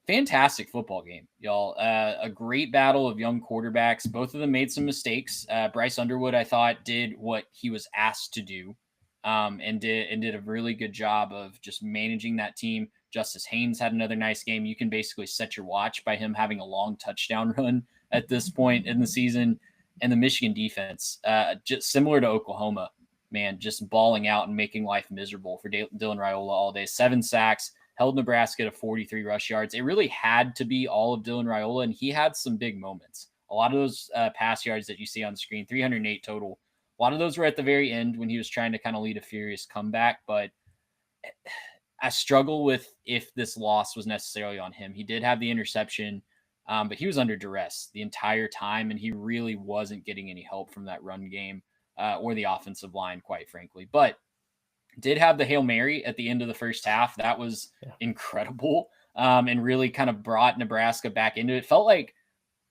Fantastic football game, y'all. A great battle of young quarterbacks. Both of them made some mistakes. Bryce Underwood, I thought, did what he was asked to do, and did a really good job of just managing that team. Justice Haynes had another nice game. You can basically set your watch by him having a long touchdown run at this point in the season. And the Michigan defense, just similar to Oklahoma, man, just balling out and making life miserable for Dylan Raiola all day. 7 sacks, held Nebraska to 43 rush yards. It really had to be all of Dylan Raiola, and he had some big moments. A lot of those pass yards that you see on the screen, 308 total. A lot of those were at the very end when he was trying to kind of lead a furious comeback, but I struggle with if this loss was necessarily on him. He did have the interception, but he was under duress the entire time, and he really wasn't getting any help from that run game or the offensive line, quite frankly. But did have the Hail Mary at the end of the first half. That was incredible, and really kind of brought Nebraska back into it. Felt like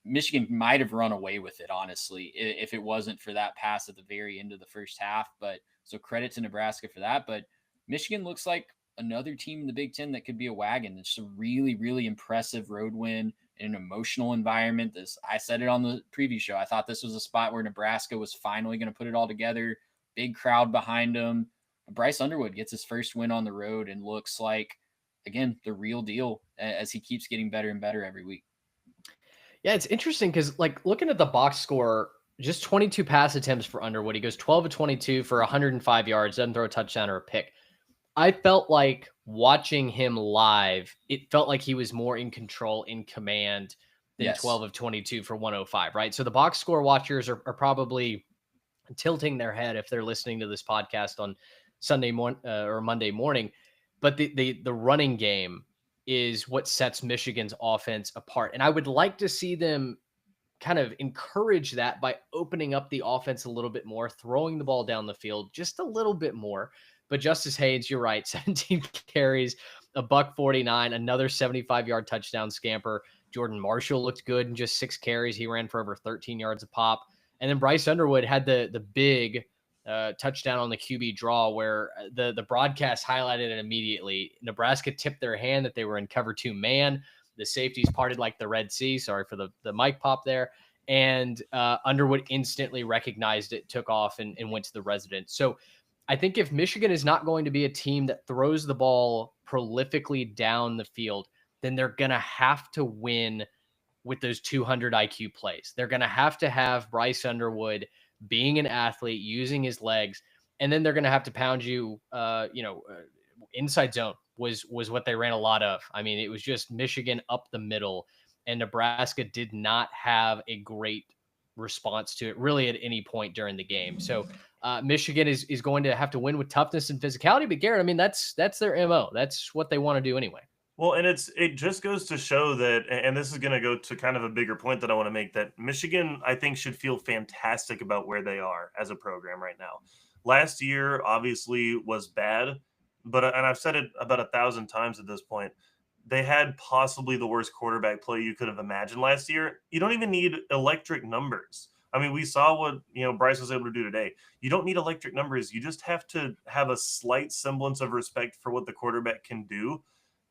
Michigan might have run away with it, honestly, if it wasn't for that pass at the very end of the first half. But so credit to Nebraska for that. But Michigan looks like another team in the Big Ten that could be a wagon. It's a really, really impressive road win in an emotional environment. I said it on the preview show. I thought this was a spot where Nebraska was finally going to put it all together. Big crowd behind them. Bryce Underwood gets his first win on the road and looks like, again, the real deal as he keeps getting better and better every week. Yeah, it's interesting because, like, looking at the box score, just 22 pass attempts for Underwood. He goes 12 of 22 for 105 yards, doesn't throw a touchdown or a pick. I felt like watching him live, it felt like he was more in control, in command than 12 of 22 for 105, right? So the box score watchers are probably tilting their head if they're listening to this podcast on Sunday morning or Monday morning. But the running game is what sets Michigan's offense apart. And I would like to see them kind of encourage that by opening up the offense a little bit more, throwing the ball down the field just a little bit more. But Justice Haynes, you're right, 17 carries, $149, another 75-yard touchdown scamper. Jordan Marshall looked good in just 6 carries. He ran for over 13 yards a pop. And then Bryce Underwood had the big touchdown on the QB draw where the broadcast highlighted it immediately. Nebraska tipped their hand that they were in cover 2 man. The safeties parted like the Red Sea. Sorry for the mic pop there. And Underwood instantly recognized it, took off, and went to the residence. So I think if Michigan is not going to be a team that throws the ball prolifically down the field, then they're going to have to win with those 200 IQ plays. They're going to have Bryce Underwood being an athlete, using his legs, and then they're going to have to pound you, inside zone was what they ran a lot of. I mean, it was just Michigan up the middle, and Nebraska did not have a great response to it really at any point during the game. So Michigan is going to have to win with toughness and physicality. But Garrett, I mean, that's their MO. That's what they want to do anyway. Well, and it just goes to show that, and this is going to go to kind of a bigger point that I want to make, that Michigan, I think, should feel fantastic about where they are as a program right now. Last year, obviously, was bad, but, and I've said it about 1,000 times at this point, they had possibly the worst quarterback play you could have imagined last year. You don't even need electric numbers. I mean, we saw what, Bryce was able to do today. You don't need electric numbers. You just have to have a slight semblance of respect for what the quarterback can do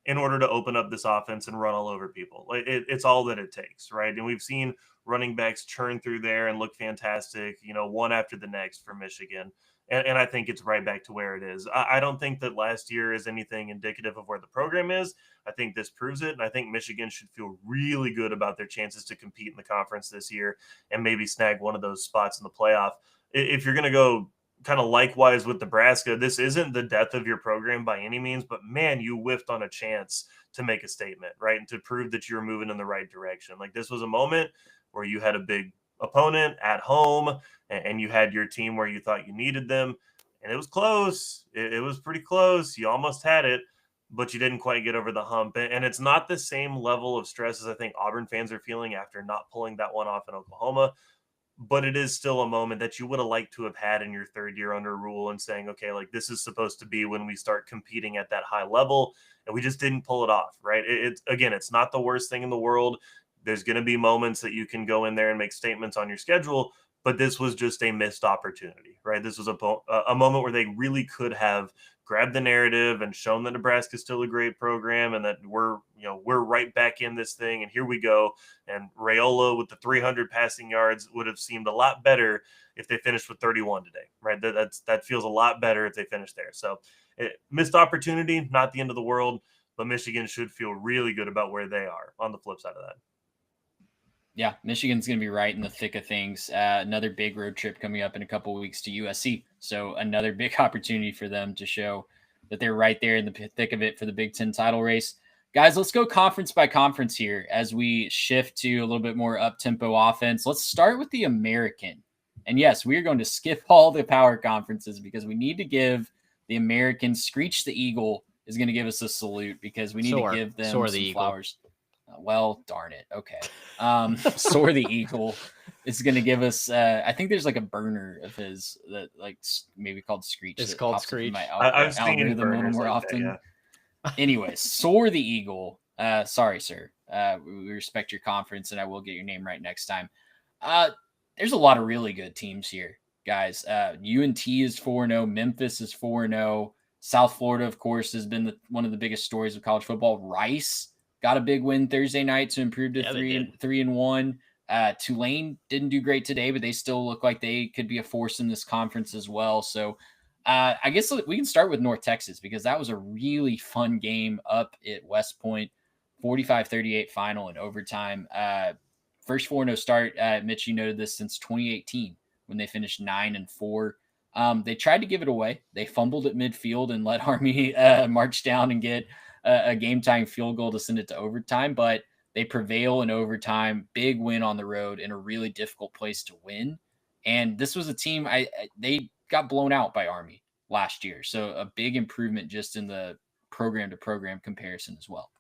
in order to open up this offense and run all over people. It's all that it takes, right? And we've seen running backs churn through there and look fantastic, one after the next for Michigan. And I think it's right back to where it is. I don't think that last year is anything indicative of where the program is. I think this proves it. And I think Michigan should feel really good about their chances to compete in the conference this year and maybe snag one of those spots in the playoff. If you're going to go kind of likewise with Nebraska, this isn't the death of your program by any means, but man, you whiffed on a chance to make a statement, right? And to prove that you were moving in the right direction. Like, this was a moment where you had a big opponent at home and you had your team where you thought you needed them, and it was close. It was pretty close. You almost had it, but you didn't quite get over the hump. And it's not the same level of stress as I think Auburn fans are feeling after not pulling that one off in Oklahoma. But it is still a moment that you would have liked to have had in your third year under Rule and saying, okay, like, this is supposed to be when we start competing at that high level, and we just didn't pull it off, right? It's not the worst thing in the world. There's going to be moments that you can go in there and make statements on your schedule, but this was just a missed opportunity, right? This was a moment where they really could have grabbed the narrative and shown that Nebraska is still a great program and that we're right back in this thing, and here we go. And Raiola with the 300 passing yards would have seemed a lot better if they finished with 31 today, right? That feels a lot better if they finish there. So missed opportunity, not the end of the world, but Michigan should feel really good about where they are on the flip side of that. Yeah, Michigan's going to be right in the thick of things. Another big road trip coming up in a couple of weeks to USC. So another big opportunity for them to show that they're right there in the thick of it for the Big Ten title race. Guys, let's go conference by conference here as we shift to a little bit more up-tempo offense. Let's start with the American. And yes, we are going to skip all the power conferences because we need to give the American, Screech the Eagle is going to give us a salute because we need to give them some flowers. Well, darn it. Okay. Soar the Eagle is going to give us, I think there's like a burner of his that like maybe called Screech. It's called Screech. I've seen them a little more like often. That, yeah. Anyways, Soar the Eagle. Sorry, sir. We respect your conference and I will get your name right next time. There's a lot of really good teams here, guys. UNT is 4-0. Memphis is 4-0. South Florida, of course, has been one of the biggest stories of college football. Rice got a big win Thursday night to improve to 3-1. Tulane didn't do great today, but they still look like they could be a force in this conference as well. So I guess we can start with North Texas because that was a really fun game up at West Point, 45-38 final in overtime. First 4-0 start. Mitch, you noted this since 2018 when they finished 9-4. They tried to give it away. They fumbled at midfield and let Army march down and get a game-tying field goal to send it to overtime, but they prevail in overtime. Big win on the road in a really difficult place to win. And this was a team, they got blown out by Army last year. So a big improvement just in the program-to-program comparison as well.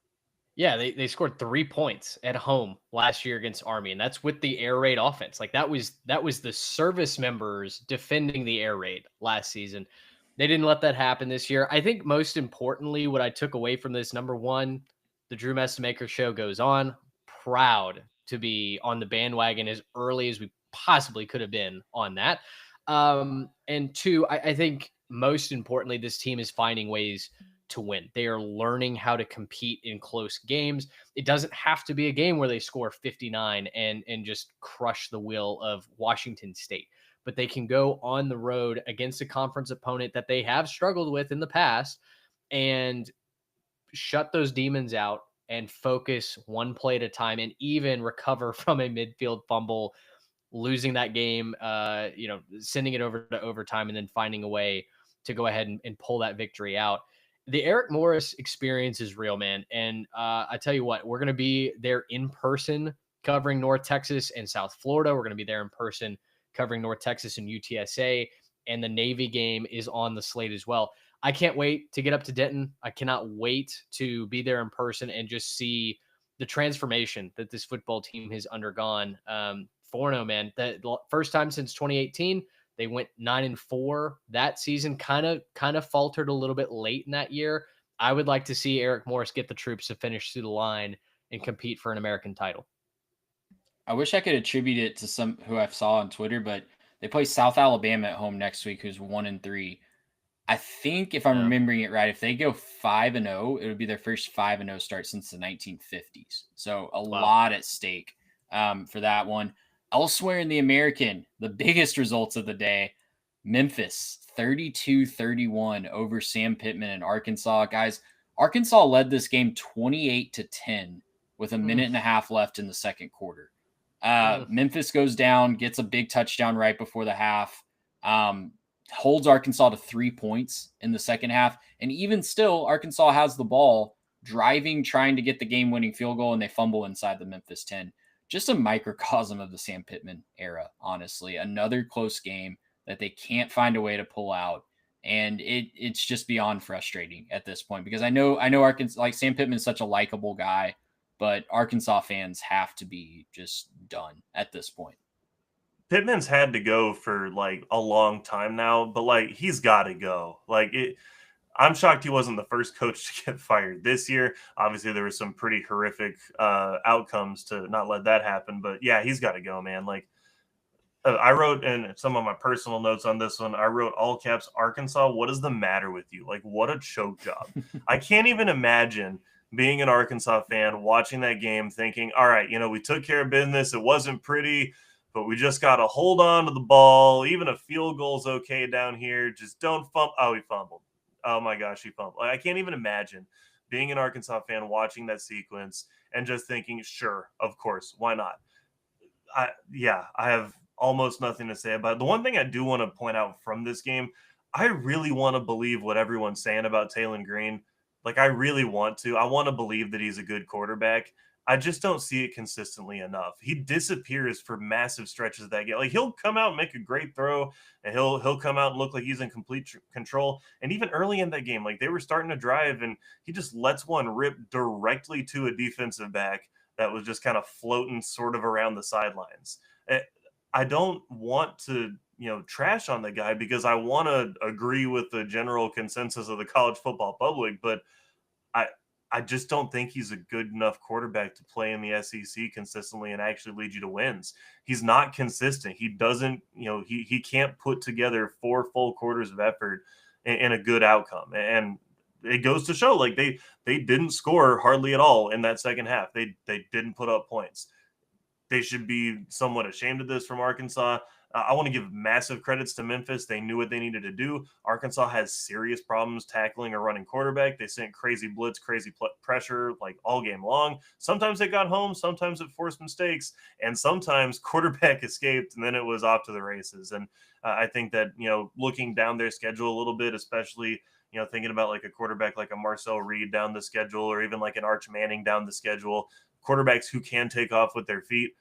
Yeah, they scored 3 points at home last year against Army, and that's with the air raid offense. Like that was the service members defending the air raid last season. They didn't let that happen this year. I think most importantly, what I took away from this, number one, the Drew Messamaker show goes on. Proud to be on the bandwagon as early as we possibly could have been on that. And two, I think most importantly, this team is finding ways to win. They are learning how to compete in close games. It doesn't have to be a game where they score 59 and just crush the will of Washington State, but they can go on the road against a conference opponent that they have struggled with in the past and shut those demons out and focus one play at a time and even recover from a midfield fumble, losing that game, sending it over to overtime and then finding a way to go ahead and pull that victory out. The Eric Morris experience is real, man. And I tell you what, we're going to be there in person covering North Texas and South Florida. We're going to be there in person covering North Texas and UTSA, and the Navy game is on the slate as well. I can't wait to get up to Denton. I cannot wait to be there in person and just see the transformation that this football team has undergone. 4-0, man. The first time since 2018, they went 9-4 that season. Kind of faltered a little bit late in that year. I would like to see Eric Morris get the troops to finish through the line and compete for an American title. I wish I could attribute it to some who I saw on Twitter, but they play South Alabama at home next week, who's 1-3. I think if I'm remembering it right, if they go 5-0, it would be their first 5-0 start since the 1950s. So a lot at stake for that one. Elsewhere in the American, the biggest results of the day, Memphis 32-31 over Sam Pittman and Arkansas. Guys, Arkansas led this game 28-10 with a minute and a half left in the second quarter. Memphis goes down, gets a big touchdown right before the half, holds Arkansas to 3 points in the second half. And even still, Arkansas has the ball, driving, trying to get the game-winning field goal, and they fumble inside the Memphis 10. Just a microcosm of the Sam Pittman era, honestly. Another close game that they can't find a way to pull out. And it's just beyond frustrating at this point, because I know Arkansas, like, Sam Pittman is such a likable guy, but Arkansas fans have to be just done at this point. Pittman's had to go for like a long time now, but like he's got to go. I'm shocked he wasn't the first coach to get fired this year. Obviously, there were some pretty horrific outcomes to not let that happen, but yeah, he's got to go, man. Like, I wrote in some of my personal notes on this one, I wrote all caps, Arkansas, what is the matter with you? Like, what a choke job. I can't even imagine being an Arkansas fan watching that game thinking, all right, we took care of business. It wasn't pretty, but we just got to hold on to the ball. Even a field goal's okay down here. Just don't fumble. Oh, he fumbled. Oh my gosh, he fumbled. Like, I can't even imagine being an Arkansas fan watching that sequence and just thinking, sure, of course, why not? I have almost nothing to say about it. The one thing I do want to point out from this game, I really want to believe what everyone's saying about Taylen Green. Like, I really want to. I want to believe that he's a good quarterback. I just don't see it consistently enough. He disappears for massive stretches of that game. Like, he'll come out and make a great throw, and he'll come out and look like he's in complete control. And even early in that game, like, they were starting to drive, and he just lets one rip directly to a defensive back that was just kind of floating sort of around the sidelines. I don't want to, trash on the guy, because I want to agree with the general consensus of the college football public, but I just don't think he's a good enough quarterback to play in the SEC consistently and actually lead you to wins. He's not consistent. He doesn't, he can't put together 4 full quarters of effort in a good outcome. And it goes to show, like, they didn't score hardly at all in that second half. They didn't put up points. They should be somewhat ashamed of this from Arkansas. I want to give massive credits to Memphis. They knew what they needed to do. Arkansas has serious problems tackling a running quarterback. They sent crazy blitz, crazy pressure, like, all game long. Sometimes they got home. Sometimes it forced mistakes. And sometimes quarterback escaped, and then it was off to the races. And I think that, looking down their schedule a little bit, especially, thinking about like a quarterback like a Marcel Reed down the schedule, or even like an Arch Manning down the schedule, quarterbacks who can take off with their feet.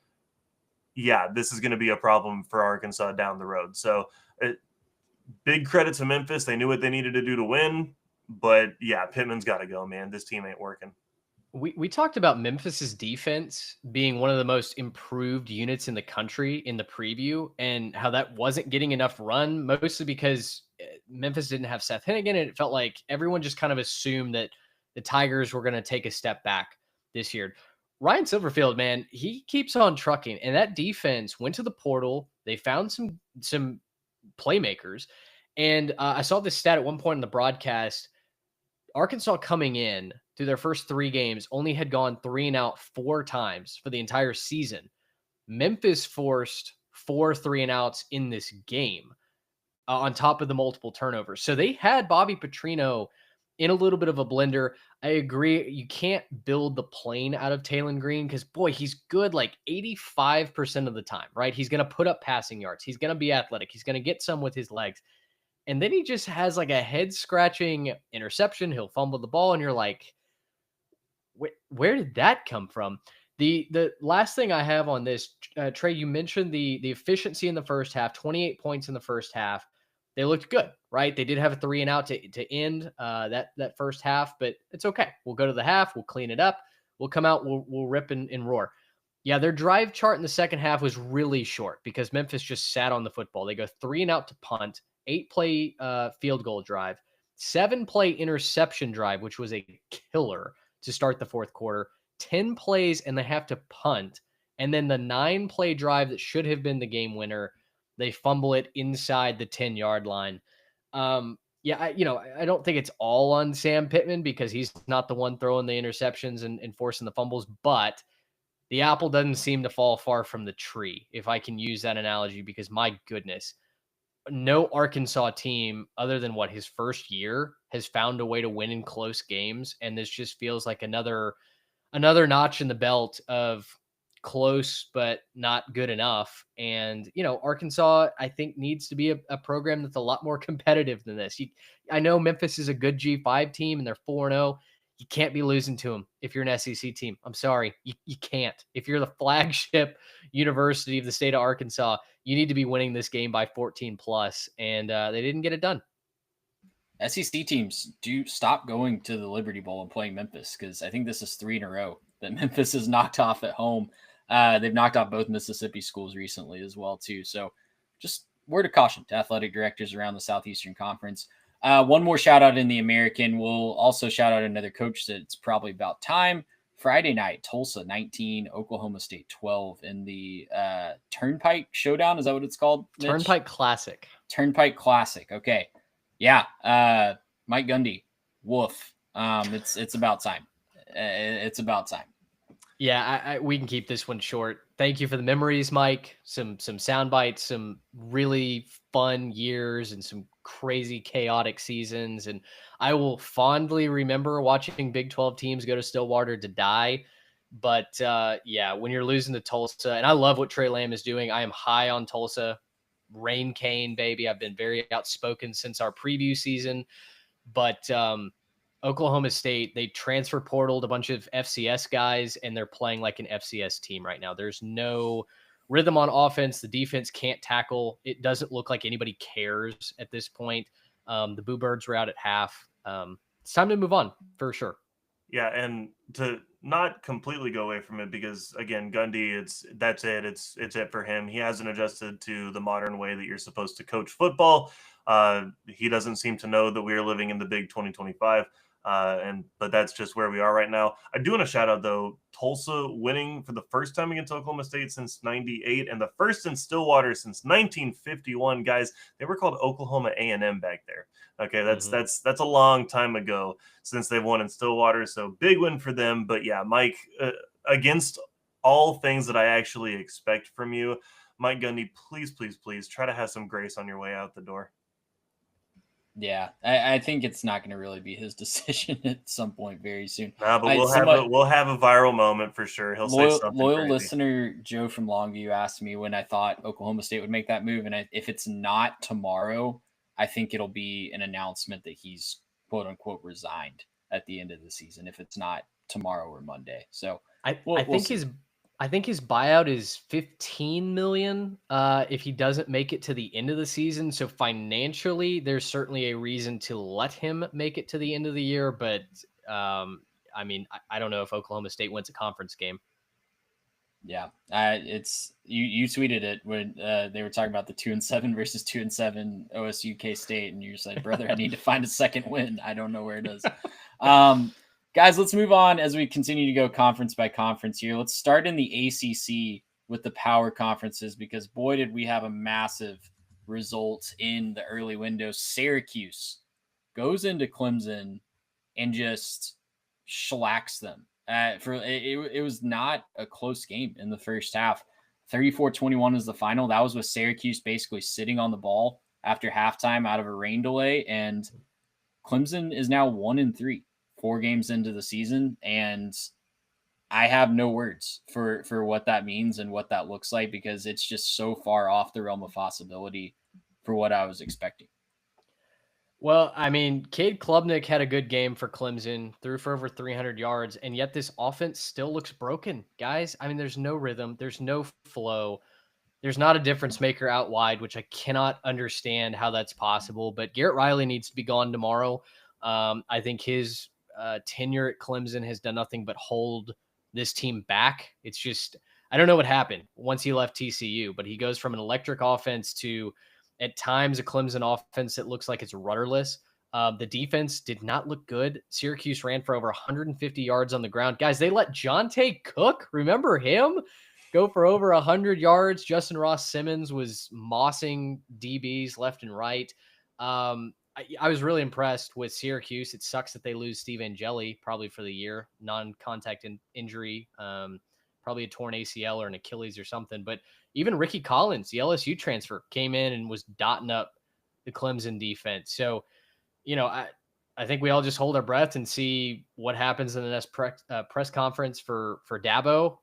Yeah, this is going to be a problem for Arkansas down the road. So big credit to Memphis. They knew what they needed to do to win. But yeah, Pittman's got to go, man. This team ain't working. We talked about Memphis's defense being one of the most improved units in the country in the preview, and how that wasn't getting enough run, mostly because Memphis didn't have Seth Hennigan, and it felt like everyone just kind of assumed that the Tigers were going to take a step back this year. Ryan Silverfield, man, he keeps on trucking, and that defense went to the portal. They found some playmakers, and I saw this stat at one point in the broadcast. Arkansas coming in through their first 3 games only had gone 3 and out 4 times for the entire season. Memphis forced 4 3 and outs in this game on top of the multiple turnovers. So they had Bobby Petrino in a little bit of a blender. I agree. You can't build the plane out of Taylen Green, because, boy, he's good like 85% of the time, right? He's going to put up passing yards. He's going to be athletic. He's going to get some with his legs. And then he just has like a head-scratching interception. He'll fumble the ball, and you're like, where did that come from? The last thing I have on this, Trey, you mentioned the efficiency in the first half, 28 points in the first half. They looked good, right? They did have a 3 and out to end that first half, but it's okay. We'll go to the half. We'll clean it up. We'll come out. We'll rip and roar. Yeah, their drive chart in the second half was really short because Memphis just sat on the football. They go 3 and out to punt, 8-play field goal drive, 7-play interception drive, which was a killer to start the fourth quarter, 10 plays, and they have to punt. And then the 9-play drive that should have been the game winner, they fumble it inside the 10-yard line. I don't think it's all on Sam Pittman, because he's not the one throwing the interceptions and forcing the fumbles, but the apple doesn't seem to fall far from the tree, if I can use that analogy, because my goodness, no Arkansas team other than his first year has found a way to win in close games. And this just feels like another notch in the belt of close, but not good enough. And, Arkansas, I think, needs to be a program that's a lot more competitive than this. I know Memphis is a good G5 team and they're 4-0. You can't be losing to them if you're an SEC team. I'm sorry. You can't. If you're the flagship university of the state of Arkansas, you need to be winning this game by 14 plus. And they didn't get it done. SEC teams do stop going to the Liberty Bowl and playing Memphis, because I think this is 3 in a row that Memphis is knocked off at home. They've knocked off both Mississippi schools recently as well, too. So just word of caution to athletic directors around the Southeastern Conference. One more shout out in the American. We'll also shout out another coach that it's probably about time. Friday night, Tulsa 19, Oklahoma State 12 in the Turnpike Showdown. Is that what it's called, Mitch? Turnpike Classic. Turnpike Classic. Okay. Yeah. Mike Gundy. Woof. It's about time. It's about time. Yeah, we can keep this one short. Thank you for the memories, Mike. Some sound bites, some really fun years, and some crazy chaotic seasons. And I will fondly remember watching Big 12 teams go to Stillwater to die. But yeah, when you're losing to Tulsa, and I love what Trey Lamb is doing. I am high on Tulsa. Rain Cane, baby. I've been very outspoken since our preview season. But Oklahoma State, they transfer portaled a bunch of FCS guys, and they're playing like an FCS team right now. There's no rhythm on offense. The defense can't tackle. It doesn't look like anybody cares at this point. The Boo Birds were out at half. It's time to move on for sure. Yeah, and to not completely go away from it, because again, Gundy, that's it. It's it for him. He hasn't adjusted to the modern way that you're supposed to coach football. He doesn't seem to know that we are living in the big 2025. But that's just where we are right now. I do want to shout out, though, Tulsa winning for the first time against Oklahoma State since 98, and the first in Stillwater since 1951. Guys, they were called Oklahoma A&M back there. Okay, that's a long time ago since they've won in Stillwater. So big win for them. But yeah, Mike, against all things that I actually expect from you, Mike Gundy, please try to have some grace on your way out the door. Yeah, I think it's not going to really be his decision at some point very soon. Nah, but we'll have a viral moment for sure. He'll say something loyal crazy. Listener Joe from Longview asked me when I thought Oklahoma State would make that move, and if it's not tomorrow, I think it'll be an announcement that he's quote unquote resigned at the end of the season. If it's not tomorrow or Monday, so I think his buyout is $15 million if he doesn't make it to the end of the season. So financially, there's certainly a reason to let him make it to the end of the year. But I mean, I don't know if Oklahoma State wins a conference game. Yeah, it's you tweeted it when they were talking about the 2-7 versus 2-7 OSU K-State, and you're just like, brother, I need to find a second win. I don't know where it is. Guys, let's move on as we continue to go conference by conference here. Let's start in the ACC with the power conferences, because boy, did we have a massive result in the early window. Syracuse goes into Clemson and just shellacks them. It was not a close game in the first half. 34-21 is the final. That was with Syracuse basically sitting on the ball after halftime out of a rain delay, and Clemson is now 1-3. 4 games into the season, and I have no words for what that means and what that looks like, because it's just so far off the realm of possibility for what I was expecting. Well, I mean, Cade Klubnik had a good game for Clemson, threw for over 300 yards, and yet this offense still looks broken, guys. I mean, there's no rhythm, there's no flow, there's not a difference maker out wide, which I cannot understand how that's possible. But Garrett Riley needs to be gone tomorrow. I think his tenure at Clemson has done nothing but hold this team back. It's just, I don't know what happened once he left TCU, but he goes from an electric offense to at times a Clemson offense that looks like it's rudderless. The defense did not look good. Syracuse ran for over 150 yards on the ground. Guys, they let Jonte Cook, remember him, go for over 100 yards. Justin Ross Simmons was mossing DBs left and right. I was really impressed with Syracuse. It sucks that they lose Steve Angeli probably for the year, non-contact injury. probably a torn ACL or an Achilles or something. But even Ricky Collins, the LSU transfer, came in and was dotting up the Clemson defense. So, I think we all just hold our breath and see what happens in the next press conference for Dabo.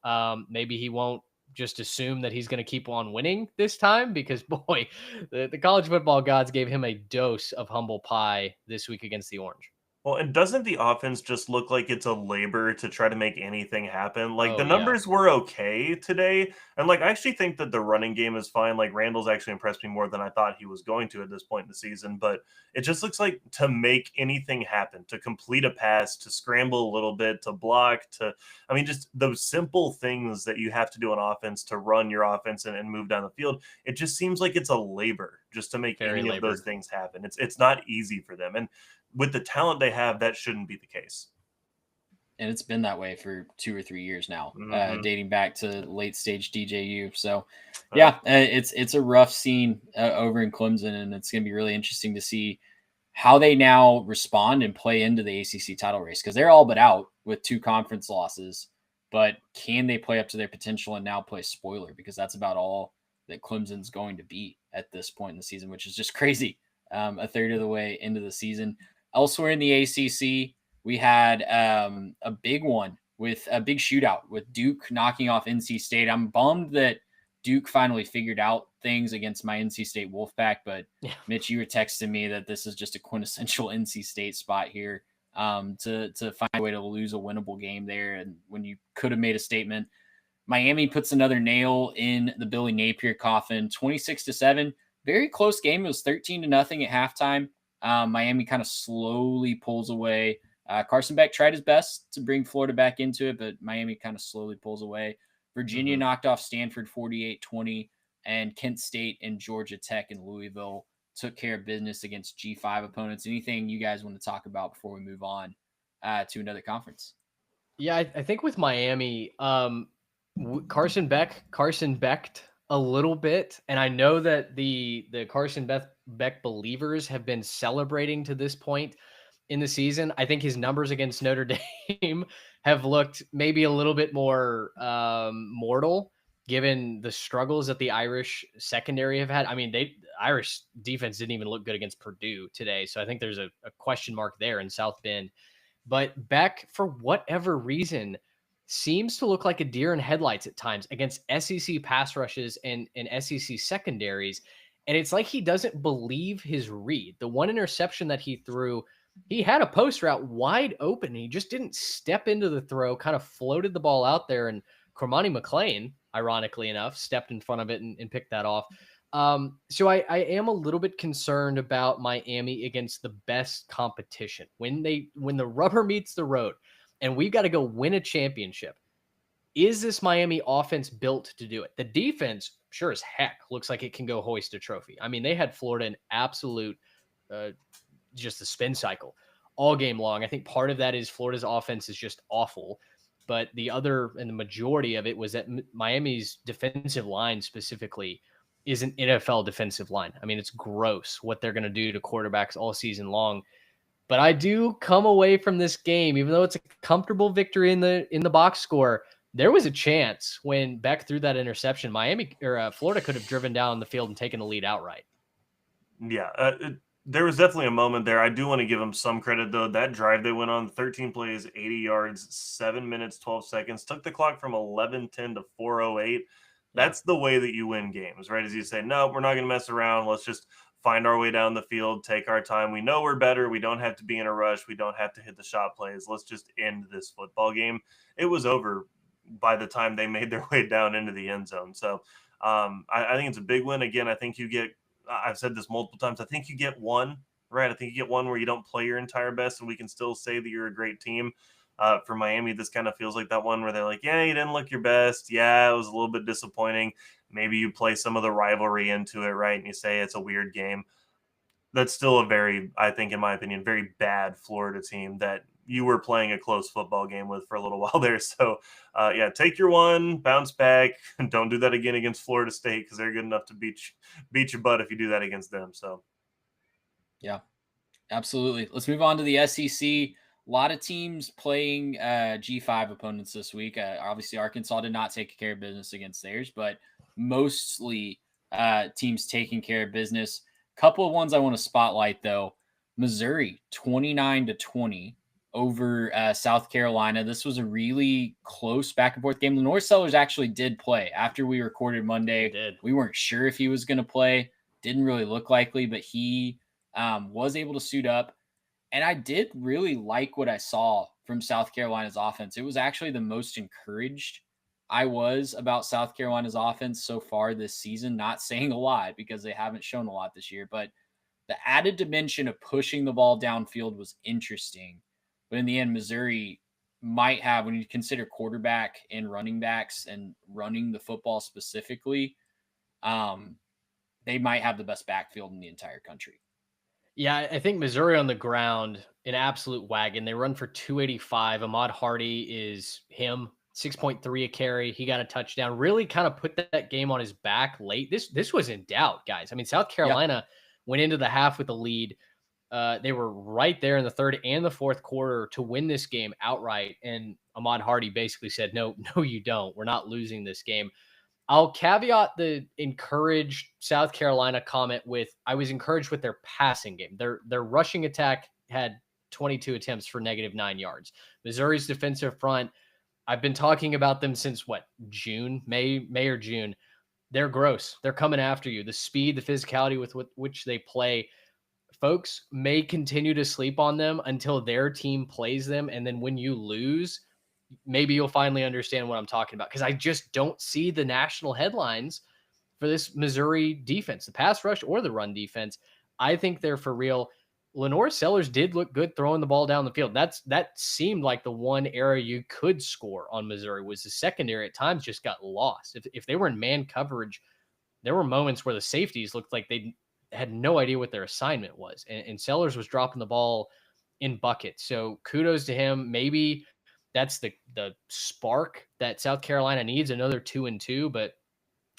Maybe he won't just assume that he's going to keep on winning this time, because boy, the college football gods gave him a dose of humble pie this week against the Orange. Well, and doesn't the offense just look like it's a labor to try to make anything happen? Like, the Oh, yeah. numbers were okay today. And, like, I actually think that the running game is fine. Like, Randall's actually impressed me more than I thought he was going to at this point in the season. But it just looks like to make anything happen, to complete a pass, to scramble a little bit, to block, just those simple things that you have to do on offense to run your offense and move down the field. It just seems like it's a labor just to make Very any of those labored. things happen. It's not easy for them. And with the talent they have, that shouldn't be the case. And it's been that way for 2 or 3 years now, Mhm. dating back to late stage DJU. So, yeah, it's a rough scene over in Clemson, and it's going to be really interesting to see how they now respond and play into the ACC title race, because they're all but out with 2 conference losses. But can they play up to their potential and now play spoiler? Because that's about all that Clemson's going to be at this point in the season, which is just crazy. A third of the way into the season. Elsewhere in the ACC, we had a big one with a big shootout with Duke knocking off NC State. I'm bummed that Duke finally figured out things against my NC State Wolfpack, but Yeah. Mitch, you were texting me that this is just a quintessential NC State spot here to find a way to lose a winnable game there. And when you could have made a statement, Miami puts another nail in the Billy Napier coffin, 26-7. Very close game. It was 13-0 at halftime. Miami kind of slowly pulls away. Carson Beck tried his best to bring Florida back into it, but Miami kind of slowly pulls away. Virginia knocked off Stanford 48-20, and Kent State and Georgia Tech and Louisville took care of business against G5 opponents. Anything you guys want to talk about before we move on to another conference? Yeah, I think with Miami, Carson Becked a little bit, and I know that the Carson Beck believers have been celebrating to this point in the season. I think his numbers against Notre Dame have looked maybe a little bit more mortal, given the struggles that the Irish secondary have had. I mean, Irish defense didn't even look good against Purdue today, so I think there's a question mark there in South Bend. But Beck, for whatever reason, seems to look like a deer in headlights at times against SEC pass rushes and SEC secondaries. And it's like he doesn't believe his read. The one interception that he threw, he had a post route wide open. He just didn't step into the throw, kind of floated the ball out there. And Cormani McClain, ironically enough, stepped in front of it and picked that off. So I am a little bit concerned about Miami against the best competition. When the rubber meets the road and we've got to go win a championship, is this Miami offense built to do it? The defense, sure as heck, looks like it can go hoist a trophy. I mean, they had Florida in absolute just a spin cycle all game long. I think part of that is Florida's offense is just awful. But the other and the majority of it was that Miami's defensive line specifically is an NFL defensive line. I mean, it's gross what they're going to do to quarterbacks all season long. But I do come away from this game, even though it's a comfortable victory in the box score, there was a chance when Beck threw that interception, Florida could have driven down the field and taken the lead outright. Yeah, there was definitely a moment there. I do want to give them some credit, though. That drive they went on, 13 plays, 80 yards, 7 minutes, 12 seconds, took the clock from 11:10 to 4:08. That's the way that you win games, right? As you say, no, we're not going to mess around. Let's just find our way down the field, take our time. We know we're better. We don't have to be in a rush. We don't have to hit the shot plays. Let's just end this football game. It was over by the time they made their way down into the end zone. So I think it's a big win. Again, I think you get, I've said this multiple times, I think you get one, right? I think you get one where you don't play your entire best and we can still say that you're a great team. For Miami, this kind of feels like that one where they're like, yeah, you didn't look your best. Yeah, it was a little bit disappointing. Maybe you play some of the rivalry into it, right? And you say it's a weird game. That's still a very, I think, in my opinion, very bad Florida team that you were playing a close football game with for a little while there. So, yeah, take your one, bounce back, and don't do that again against Florida State because they're good enough to beat your butt if you do that against them. So, yeah, absolutely. Let's move on to the SEC. A lot of teams playing G5 opponents this week. Obviously, Arkansas did not take care of business against theirs, but mostly teams taking care of business. Couple of ones I want to spotlight, though. Missouri, 29-20 over South Carolina. This was a really close back and forth game. Lenore Sellers actually did play after we recorded Monday. We weren't sure if he was going to play. Didn't really look likely, but he was able to suit up. And I did really like what I saw from South Carolina's offense. It was actually the most encouraged I was about South Carolina's offense so far this season. Not saying a lot because they haven't shown a lot this year, but the added dimension of pushing the ball downfield was interesting. But in the end, Missouri might have, when you consider quarterback and running backs and running the football specifically, they might have the best backfield in the entire country. Yeah, I think Missouri on the ground, an absolute wagon. They run for 285. Ahmad Hardy is him, 6.3 a carry. He got a touchdown. Really kind of put that game on his back late. This was in doubt, guys. I mean, South Carolina went into the half with a lead. They were right there in the third and the fourth quarter to win this game outright. And Ahmad Hardy basically said, no, you don't. We're not losing this game. I'll caveat the encouraged South Carolina comment with, I was encouraged with their passing game. Their rushing attack had 22 attempts for -9 yards. Missouri's defensive front, I've been talking about them since June, May or June. They're gross. They're coming after you. The speed, the physicality with which they play, folks may continue to sleep on them until their team plays them. And then when you lose, maybe you'll finally understand what I'm talking about, because I just don't see the national headlines for this Missouri defense, the pass rush or the run defense. I think they're for real. Lenore Sellers did look good throwing the ball down the field. That seemed like the one area you could score on Missouri. Was the secondary at times just got lost. If they were in man coverage, there were moments where the safeties looked like they had no idea what their assignment was. And Sellers was dropping the ball in buckets. So kudos to him. Maybe that's the spark that South Carolina needs, another 2-2, but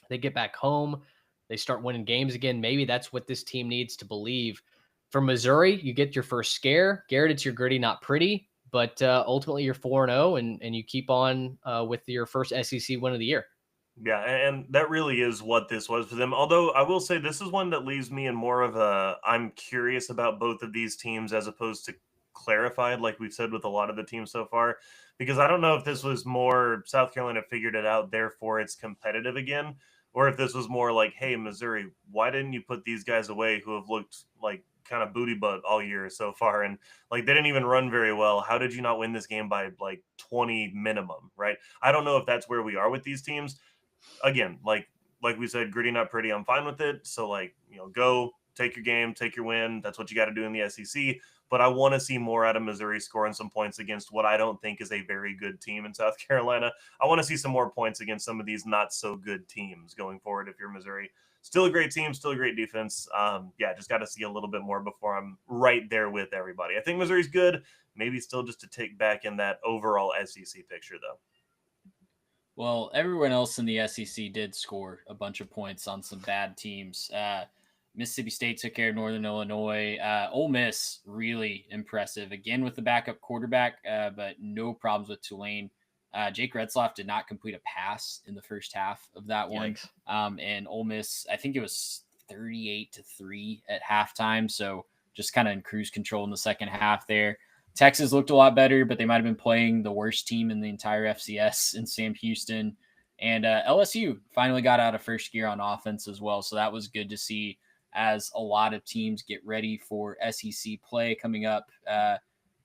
they get back home. They start winning games again. Maybe that's what this team needs to believe. For Missouri, you get your first scare. Garrett, it's your gritty, not pretty, but ultimately you're 4-0 and you keep on with your first SEC win of the year. Yeah, and that really is what this was for them. Although I will say this is one that leaves me in more of a, I'm curious about both of these teams as opposed to clarified, like we've said with a lot of the teams so far, because I don't know if this was more South Carolina figured it out, therefore it's competitive again, or if this was more like, hey, Missouri, why didn't you put these guys away who have looked like kind of booty butt all year so far, and like they didn't even run very well? How did you not win this game by like 20 minimum, right? I don't know if that's where we are with these teams. Again, like we said, gritty, not pretty. I'm fine with it. So go take your game, take your win. That's what you got to do in the SEC. But I want to see more out of Missouri scoring some points against what I don't think is a very good team in South Carolina. I want to see some more points against some of these not so good teams going forward. If you're Missouri, still a great team, still a great defense. Just got to see a little bit more before I'm right there with everybody. I think Missouri's good. Maybe still just to take back in that overall SEC picture, though. Well, everyone else in the SEC did score a bunch of points on some bad teams. Mississippi State took care of Northern Illinois. Ole Miss, really impressive. Again with the backup quarterback, but no problems with Tulane. Jake Retzlaff did not complete a pass in the first half of that one. And Ole Miss, I think it was 38-3 at halftime. So just kind of in cruise control in the second half there. Texas looked a lot better, but they might have been playing the worst team in the entire FCS in Sam Houston. And LSU finally got out of first gear on offense as well. So that was good to see as a lot of teams get ready for SEC play coming up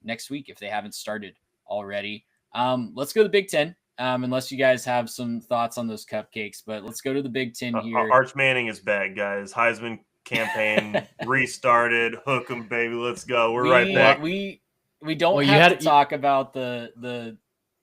next week if they haven't started already. Let's go to the Big Ten, unless you guys have some thoughts on those cupcakes. But let's go to the Big Ten here. Arch Manning is back, guys. Heisman campaign restarted. Hook 'em, baby. Let's go. We're right back. We don't have to talk about the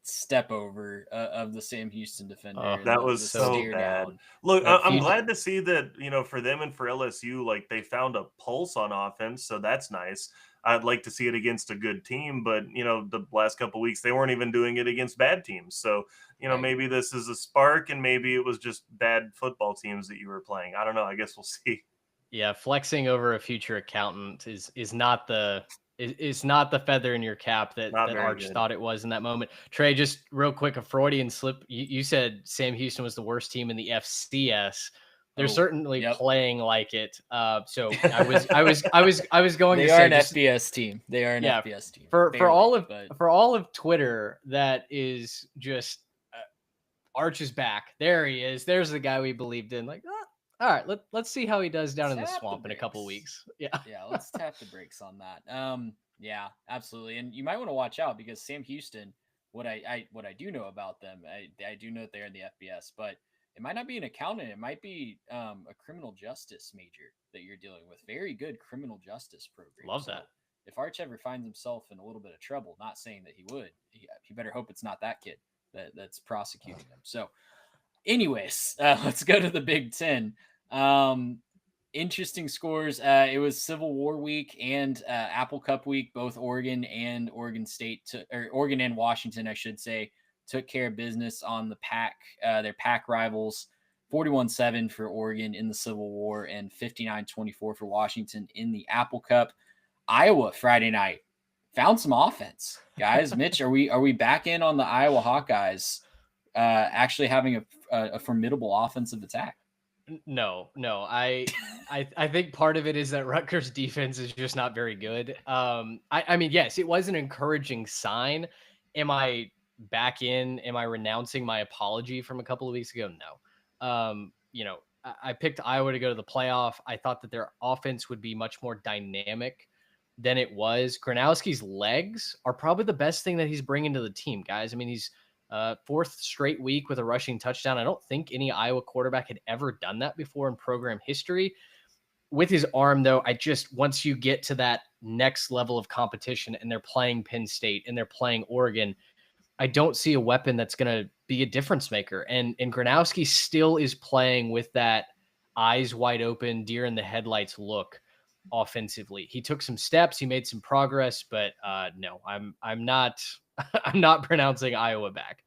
step over of the Sam Houston defender. That was so bad. Down. Look, I'm glad to see that, for them and for LSU, like they found a pulse on offense. So that's nice. I'd like to see it against a good team, but the last couple of weeks, they weren't even doing it against bad teams. So, maybe this is a spark and maybe it was just bad football teams that you were playing. I don't know. I guess we'll see. Yeah. Flexing over a future accountant is not the is not the feather in your cap that Not very Arch good. thought it was in that moment. Trey, just real quick, a Freudian slip. You said Sam Houston was the worst team in the FCS. They're certainly playing like it. So I was going they to are say an FBS team. They are an FBS team. For all of Twitter, that is just Arch is back. There he is. There's the guy we believed in. Like, all right, let's see how he does down in the swamp in a couple weeks. Yeah. Yeah, let's tap the brakes on that. Yeah, absolutely. And you might want to watch out because Sam Houston, what I do know about them, I do know that they're in the FBS, but it might not be an accountant. It might be a criminal justice major that you're dealing with. Very good criminal justice program. Love that. If Arch ever finds himself in a little bit of trouble, not saying that he would, he better hope it's not that kid that's prosecuting him. So anyways, let's go to the Big Ten. Interesting scores. It was Civil War week and Apple Cup week. Both Oregon and Oregon and Washington, I should say, took care of business on the their Pac rivals. 41-7 for Oregon in the Civil War and 59-24 for Washington in the Apple Cup. Iowa Friday night found some offense, guys. Mitch, are we back in on the Iowa Hawkeyes actually having a formidable offensive attack? No. I think part of it is that Rutgers defense is just not very good. I mean, yes, it was an encouraging sign. Am I back in? Am I renouncing my apology from a couple of weeks ago? No. I picked Iowa to go to the playoff. I thought that their offense would be much more dynamic than it was. Gronowski's legs are probably the best thing that he's bringing to the team, guys. I mean, he's fourth straight week with a rushing touchdown. I don't think any Iowa quarterback had ever done that before in program history. With his arm, though, once you get to that next level of competition and they're playing Penn State and they're playing Oregon, I don't see a weapon that's going to be a difference maker. And Gronowski still is playing with that eyes wide open, deer in the headlights look offensively. He took some steps, he made some progress, but no, I'm not I'm not pronouncing Iowa back.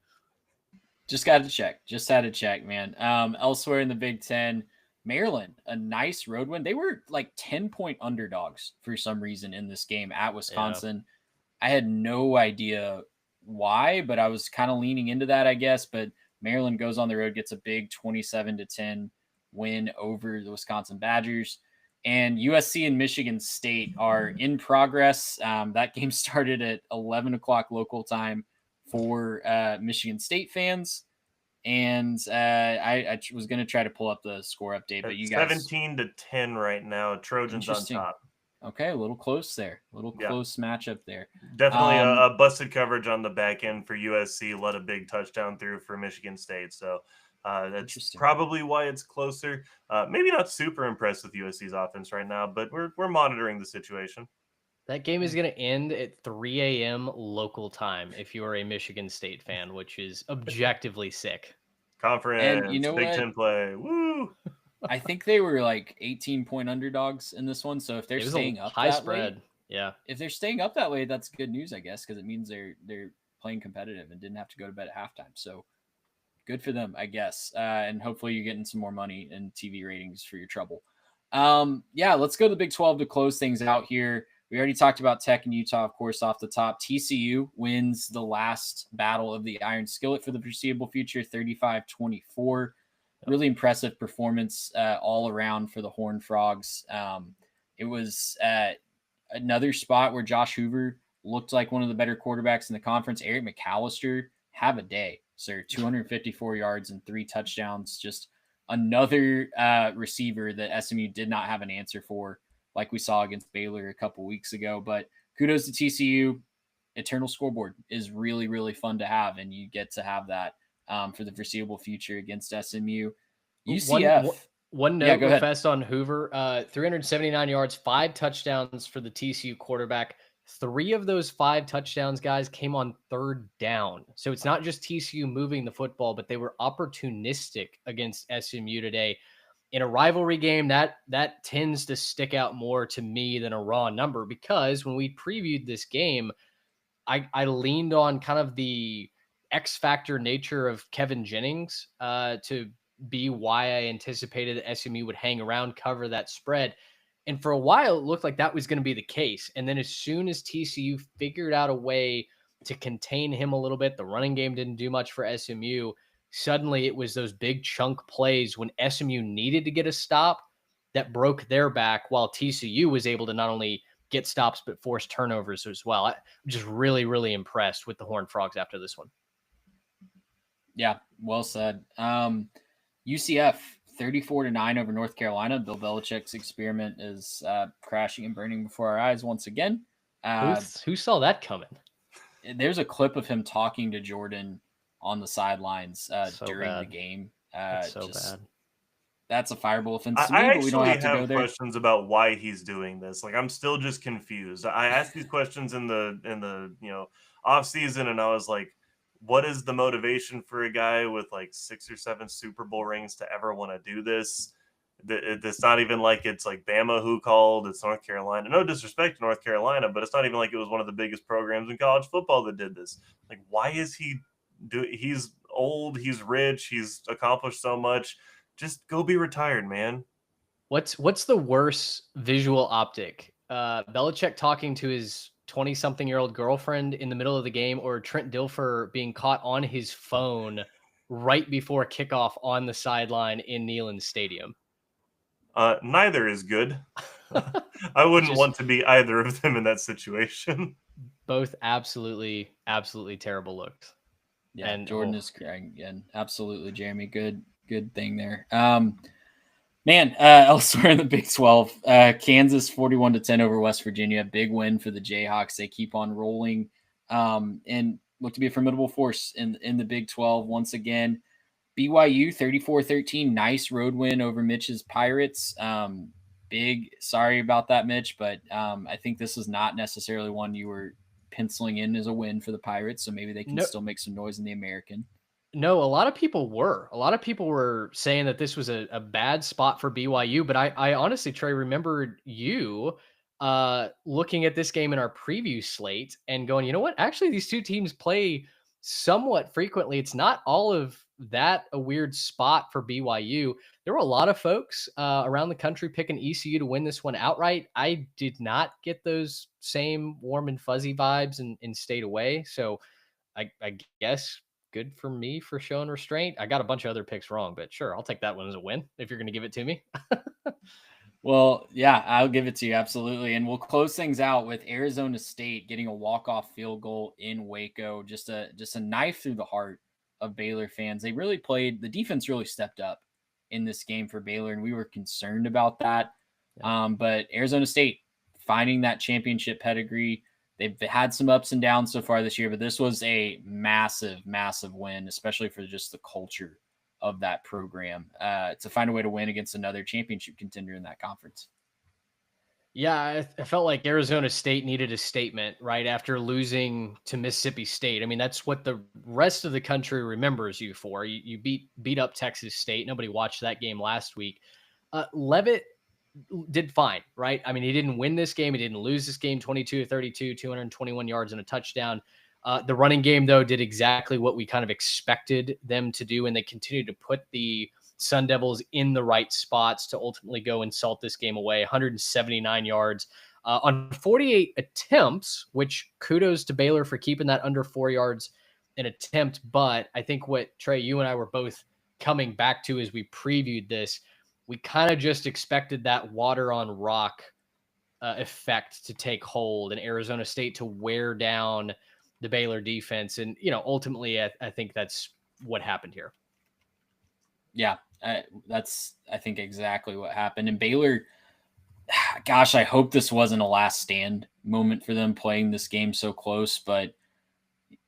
Just had to check, man. Elsewhere in the Big Ten, Maryland, a nice road win. They were like 10-point underdogs for some reason in this game at Wisconsin. Yeah. I had no idea why, but I was kind of leaning into that, I guess. But Maryland goes on the road, gets a big 27-10 win over the Wisconsin Badgers. And USC and Michigan State are in progress. That game started at 11 o'clock local time for Michigan State fans. And I was going to try to pull up the score update, but you guys 17-10 right now. Trojans on top. Okay, a little close there. A little close matchup there. Definitely a busted coverage on the back end for USC. Let a big touchdown through for Michigan State. So that's probably why it's closer. Maybe not super impressed with USC's offense right now, but we're monitoring the situation. That game is going to end at 3 a.m. local time if you are a Michigan State fan, which is objectively sick. Conference, and Big Ten play. Woo! I think they were like 18-point underdogs in this one. So if they're staying up high that spread, late, if they're staying up that way, that's good news, I guess, because it means they're playing competitive and didn't have to go to bed at halftime. So good for them, I guess. And hopefully you're getting some more money and TV ratings for your trouble. Let's go to the Big 12 to close things out here. We already talked about Tech and Utah, of course, off the top. TCU wins the last battle of the Iron Skillet for the foreseeable future, 35-24. Really impressive performance all around for the Horned Frogs. It was another spot where Josh Hoover looked like one of the better quarterbacks in the conference. Eric McAllister, have a day, sir. 254 yards and 3 touchdowns. Just another receiver that SMU did not have an answer for, like we saw against Baylor a couple weeks ago. But kudos to TCU. Eternal scoreboard is really, really fun to have, and you get to have that for the foreseeable future against SMU. UCF. One note real fast on Hoover. 379 yards, 5 touchdowns for the TCU quarterback. 3 of those 5 touchdowns, guys, came on third down. So it's not just TCU moving the football, but they were opportunistic against SMU today. In a rivalry game, that tends to stick out more to me than a raw number, because when we previewed this game, I leaned on kind of the X factor nature of Kevin Jennings to be why I anticipated that SMU would hang around, cover that spread. And for a while, it looked like that was going to be the case. And then as soon as TCU figured out a way to contain him a little bit, the running game didn't do much for SMU. Suddenly it was those big chunk plays when SMU needed to get a stop that broke their back, while TCU was able to not only get stops, but force turnovers as well. I'm just really, really impressed with the Horned Frogs after this one. Yeah, well said. UCF 34-9 over North Carolina. Bill Belichick's experiment is crashing and burning before our eyes once again. Who saw that coming? There's a clip of him talking to Jordan on the sidelines during the game. That's so bad. That's a fireball offense to I me, but we don't have to go there. Questions about why he's doing this. Like, I'm still just confused. I asked these questions in the off season, and I was like, what is the motivation for a guy with like 6 or 7 Super Bowl rings to ever want to do this? It's not even like it's like Bama who called. It's North Carolina. No disrespect to North Carolina, but it's not even like it was one of the biggest programs in college football that did this. Like, why is he he's old, he's rich, he's accomplished so much. Just go be retired, man. What's the worst visual optic? Belichick talking to his 20-something-year-old girlfriend in the middle of the game, or Trent Dilfer being caught on his phone right before kickoff on the sideline in Neyland Stadium? Neither is good. I wouldn't want to be either of them in that situation. Both absolutely, absolutely terrible looks. Yeah, and Jordan is crying again. Absolutely, Jeremy. Good thing there. Elsewhere in the Big 12, Kansas 41-10 over West Virginia. Big win for the Jayhawks. They keep on rolling and look to be a formidable force in the Big 12 once again. BYU 34-13, nice road win over Mitch's Pirates. Sorry about that, Mitch, but I think this is not necessarily one you were penciling in as a win for the Pirates, so maybe they can still make some noise in the American. No, a lot of people were saying that this was a bad spot for BYU, but I honestly, Trey, remembered you looking at this game in our preview slate and going, you know what? Actually, these two teams play somewhat frequently. It's not all of that a weird spot for BYU. There were a lot of folks around the country picking ECU to win this one outright. I did not get those same warm and fuzzy vibes and stayed away. So I guess good for me for showing restraint. I got a bunch of other picks wrong, but sure, I'll take that one as a win if you're going to give it to me. Well, yeah, I'll give it to you. Absolutely. And we'll close things out with Arizona State getting a walk-off field goal in Waco. Just a knife through the heart of Baylor fans. They really played, the defense really stepped up in this game for Baylor, and we were concerned about that. Yeah. But Arizona State finding that championship pedigree. They've had some ups and downs so far this year, but this was a massive, massive win, especially for just the culture of that program to find a way to win against another championship contender in that conference. Yeah, I felt like Arizona State needed a statement right after losing to Mississippi State. I mean, that's what the rest of the country remembers you for. You beat up Texas State. Nobody watched that game last week. Leavitt did fine, right? I mean, he didn't win this game. He didn't lose this game, 22-32, 221 yards and a touchdown. The running game, though, did exactly what we kind of expected them to do, and they continued to put the Sun Devils in the right spots to ultimately go and salt this game away. 179 yards on 48 attempts, which kudos to Baylor for keeping that under 4 yards an attempt. But I think what, Trey, you and I were both coming back to as we previewed this, we kind of just expected that water on rock effect to take hold and Arizona State to wear down the Baylor defense. And, ultimately, I think that's what happened here. Yeah, that's, I think, exactly what happened. And Baylor, gosh, I hope this wasn't a last stand moment for them playing this game so close, but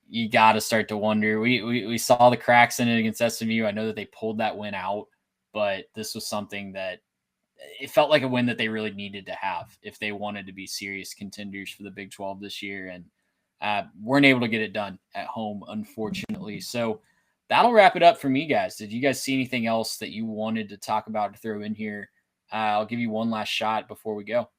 you got to start to wonder. We saw the cracks in it against SMU. I know that they pulled that win out, but this was something that it felt like a win that they really needed to have if they wanted to be serious contenders for the Big 12 this year, and weren't able to get it done at home, unfortunately. So that'll wrap it up for me, guys. Did you guys see anything else that you wanted to talk about to throw in here? I'll give you one last shot before we go.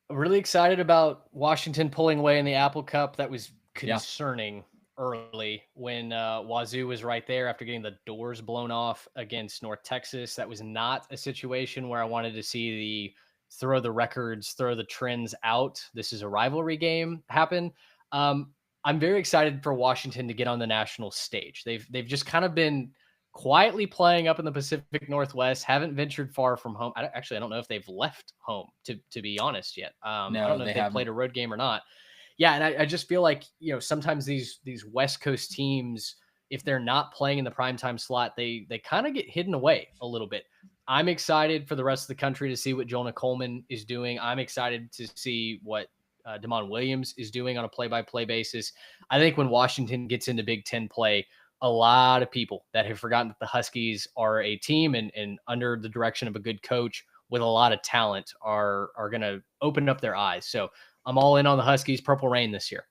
Really excited about Washington pulling away in the Apple Cup. That was concerning early when Wazoo was right there after getting the doors blown off against North Texas. That was not a situation where I wanted to see the throw the records, throw the trends out. This is a rivalry game happen. I'm very excited for Washington to get on the national stage. They've just kind of been quietly playing up in the Pacific Northwest, haven't ventured far from home. I don't know if they've left home, to be honest yet. I don't know if they've played a road game or not. Yeah, and I just feel like, sometimes these West Coast teams, if they're not playing in the primetime slot, they kind of get hidden away a little bit. I'm excited for the rest of the country to see what Jonah Coleman is doing. I'm excited to see what Damon Williams is doing on a play-by-play basis. I think when Washington gets into Big Ten play, a lot of people that have forgotten that the Huskies are a team and under the direction of a good coach with a lot of talent are going to open up their eyes. So I'm all in on the Huskies Purple Rain this year.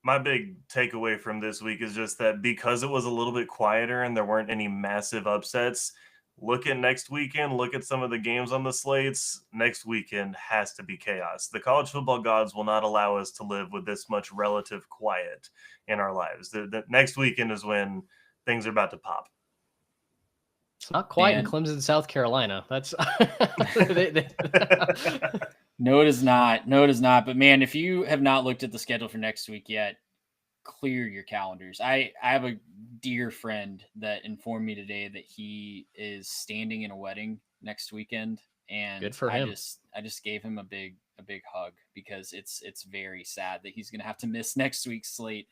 My big takeaway from this week is just that because it was a little bit quieter and there weren't any massive upsets, look at next weekend, look at some of the games on the slates. Next weekend has to be chaos. The college football gods will not allow us to live with this much relative quiet in our lives. The next weekend is when things are about to pop. It's not quiet in Clemson, South Carolina. That's No, it is not. No, it is not. But man, if you have not looked at the schedule for next week yet, clear your calendars. I have a dear friend that informed me today that he is standing in a wedding next weekend, and good for him. I just gave him a big hug because it's very sad that he's going to have to miss next week's slate.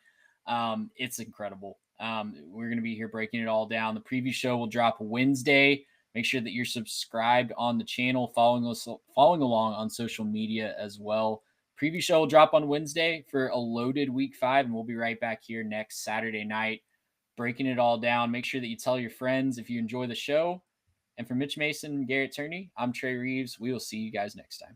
It's incredible. We're going to be here breaking it all down. The preview show will drop Wednesday. Make sure that you're subscribed on the channel, following along on social media as well. Preview show will drop on Wednesday for a loaded week 5, and we'll be right back here next Saturday night, breaking it all down. Make sure that you tell your friends if you enjoy the show. And for Mitch Mason and Garrett Turney, I'm Trey Reeves. We will see you guys next time.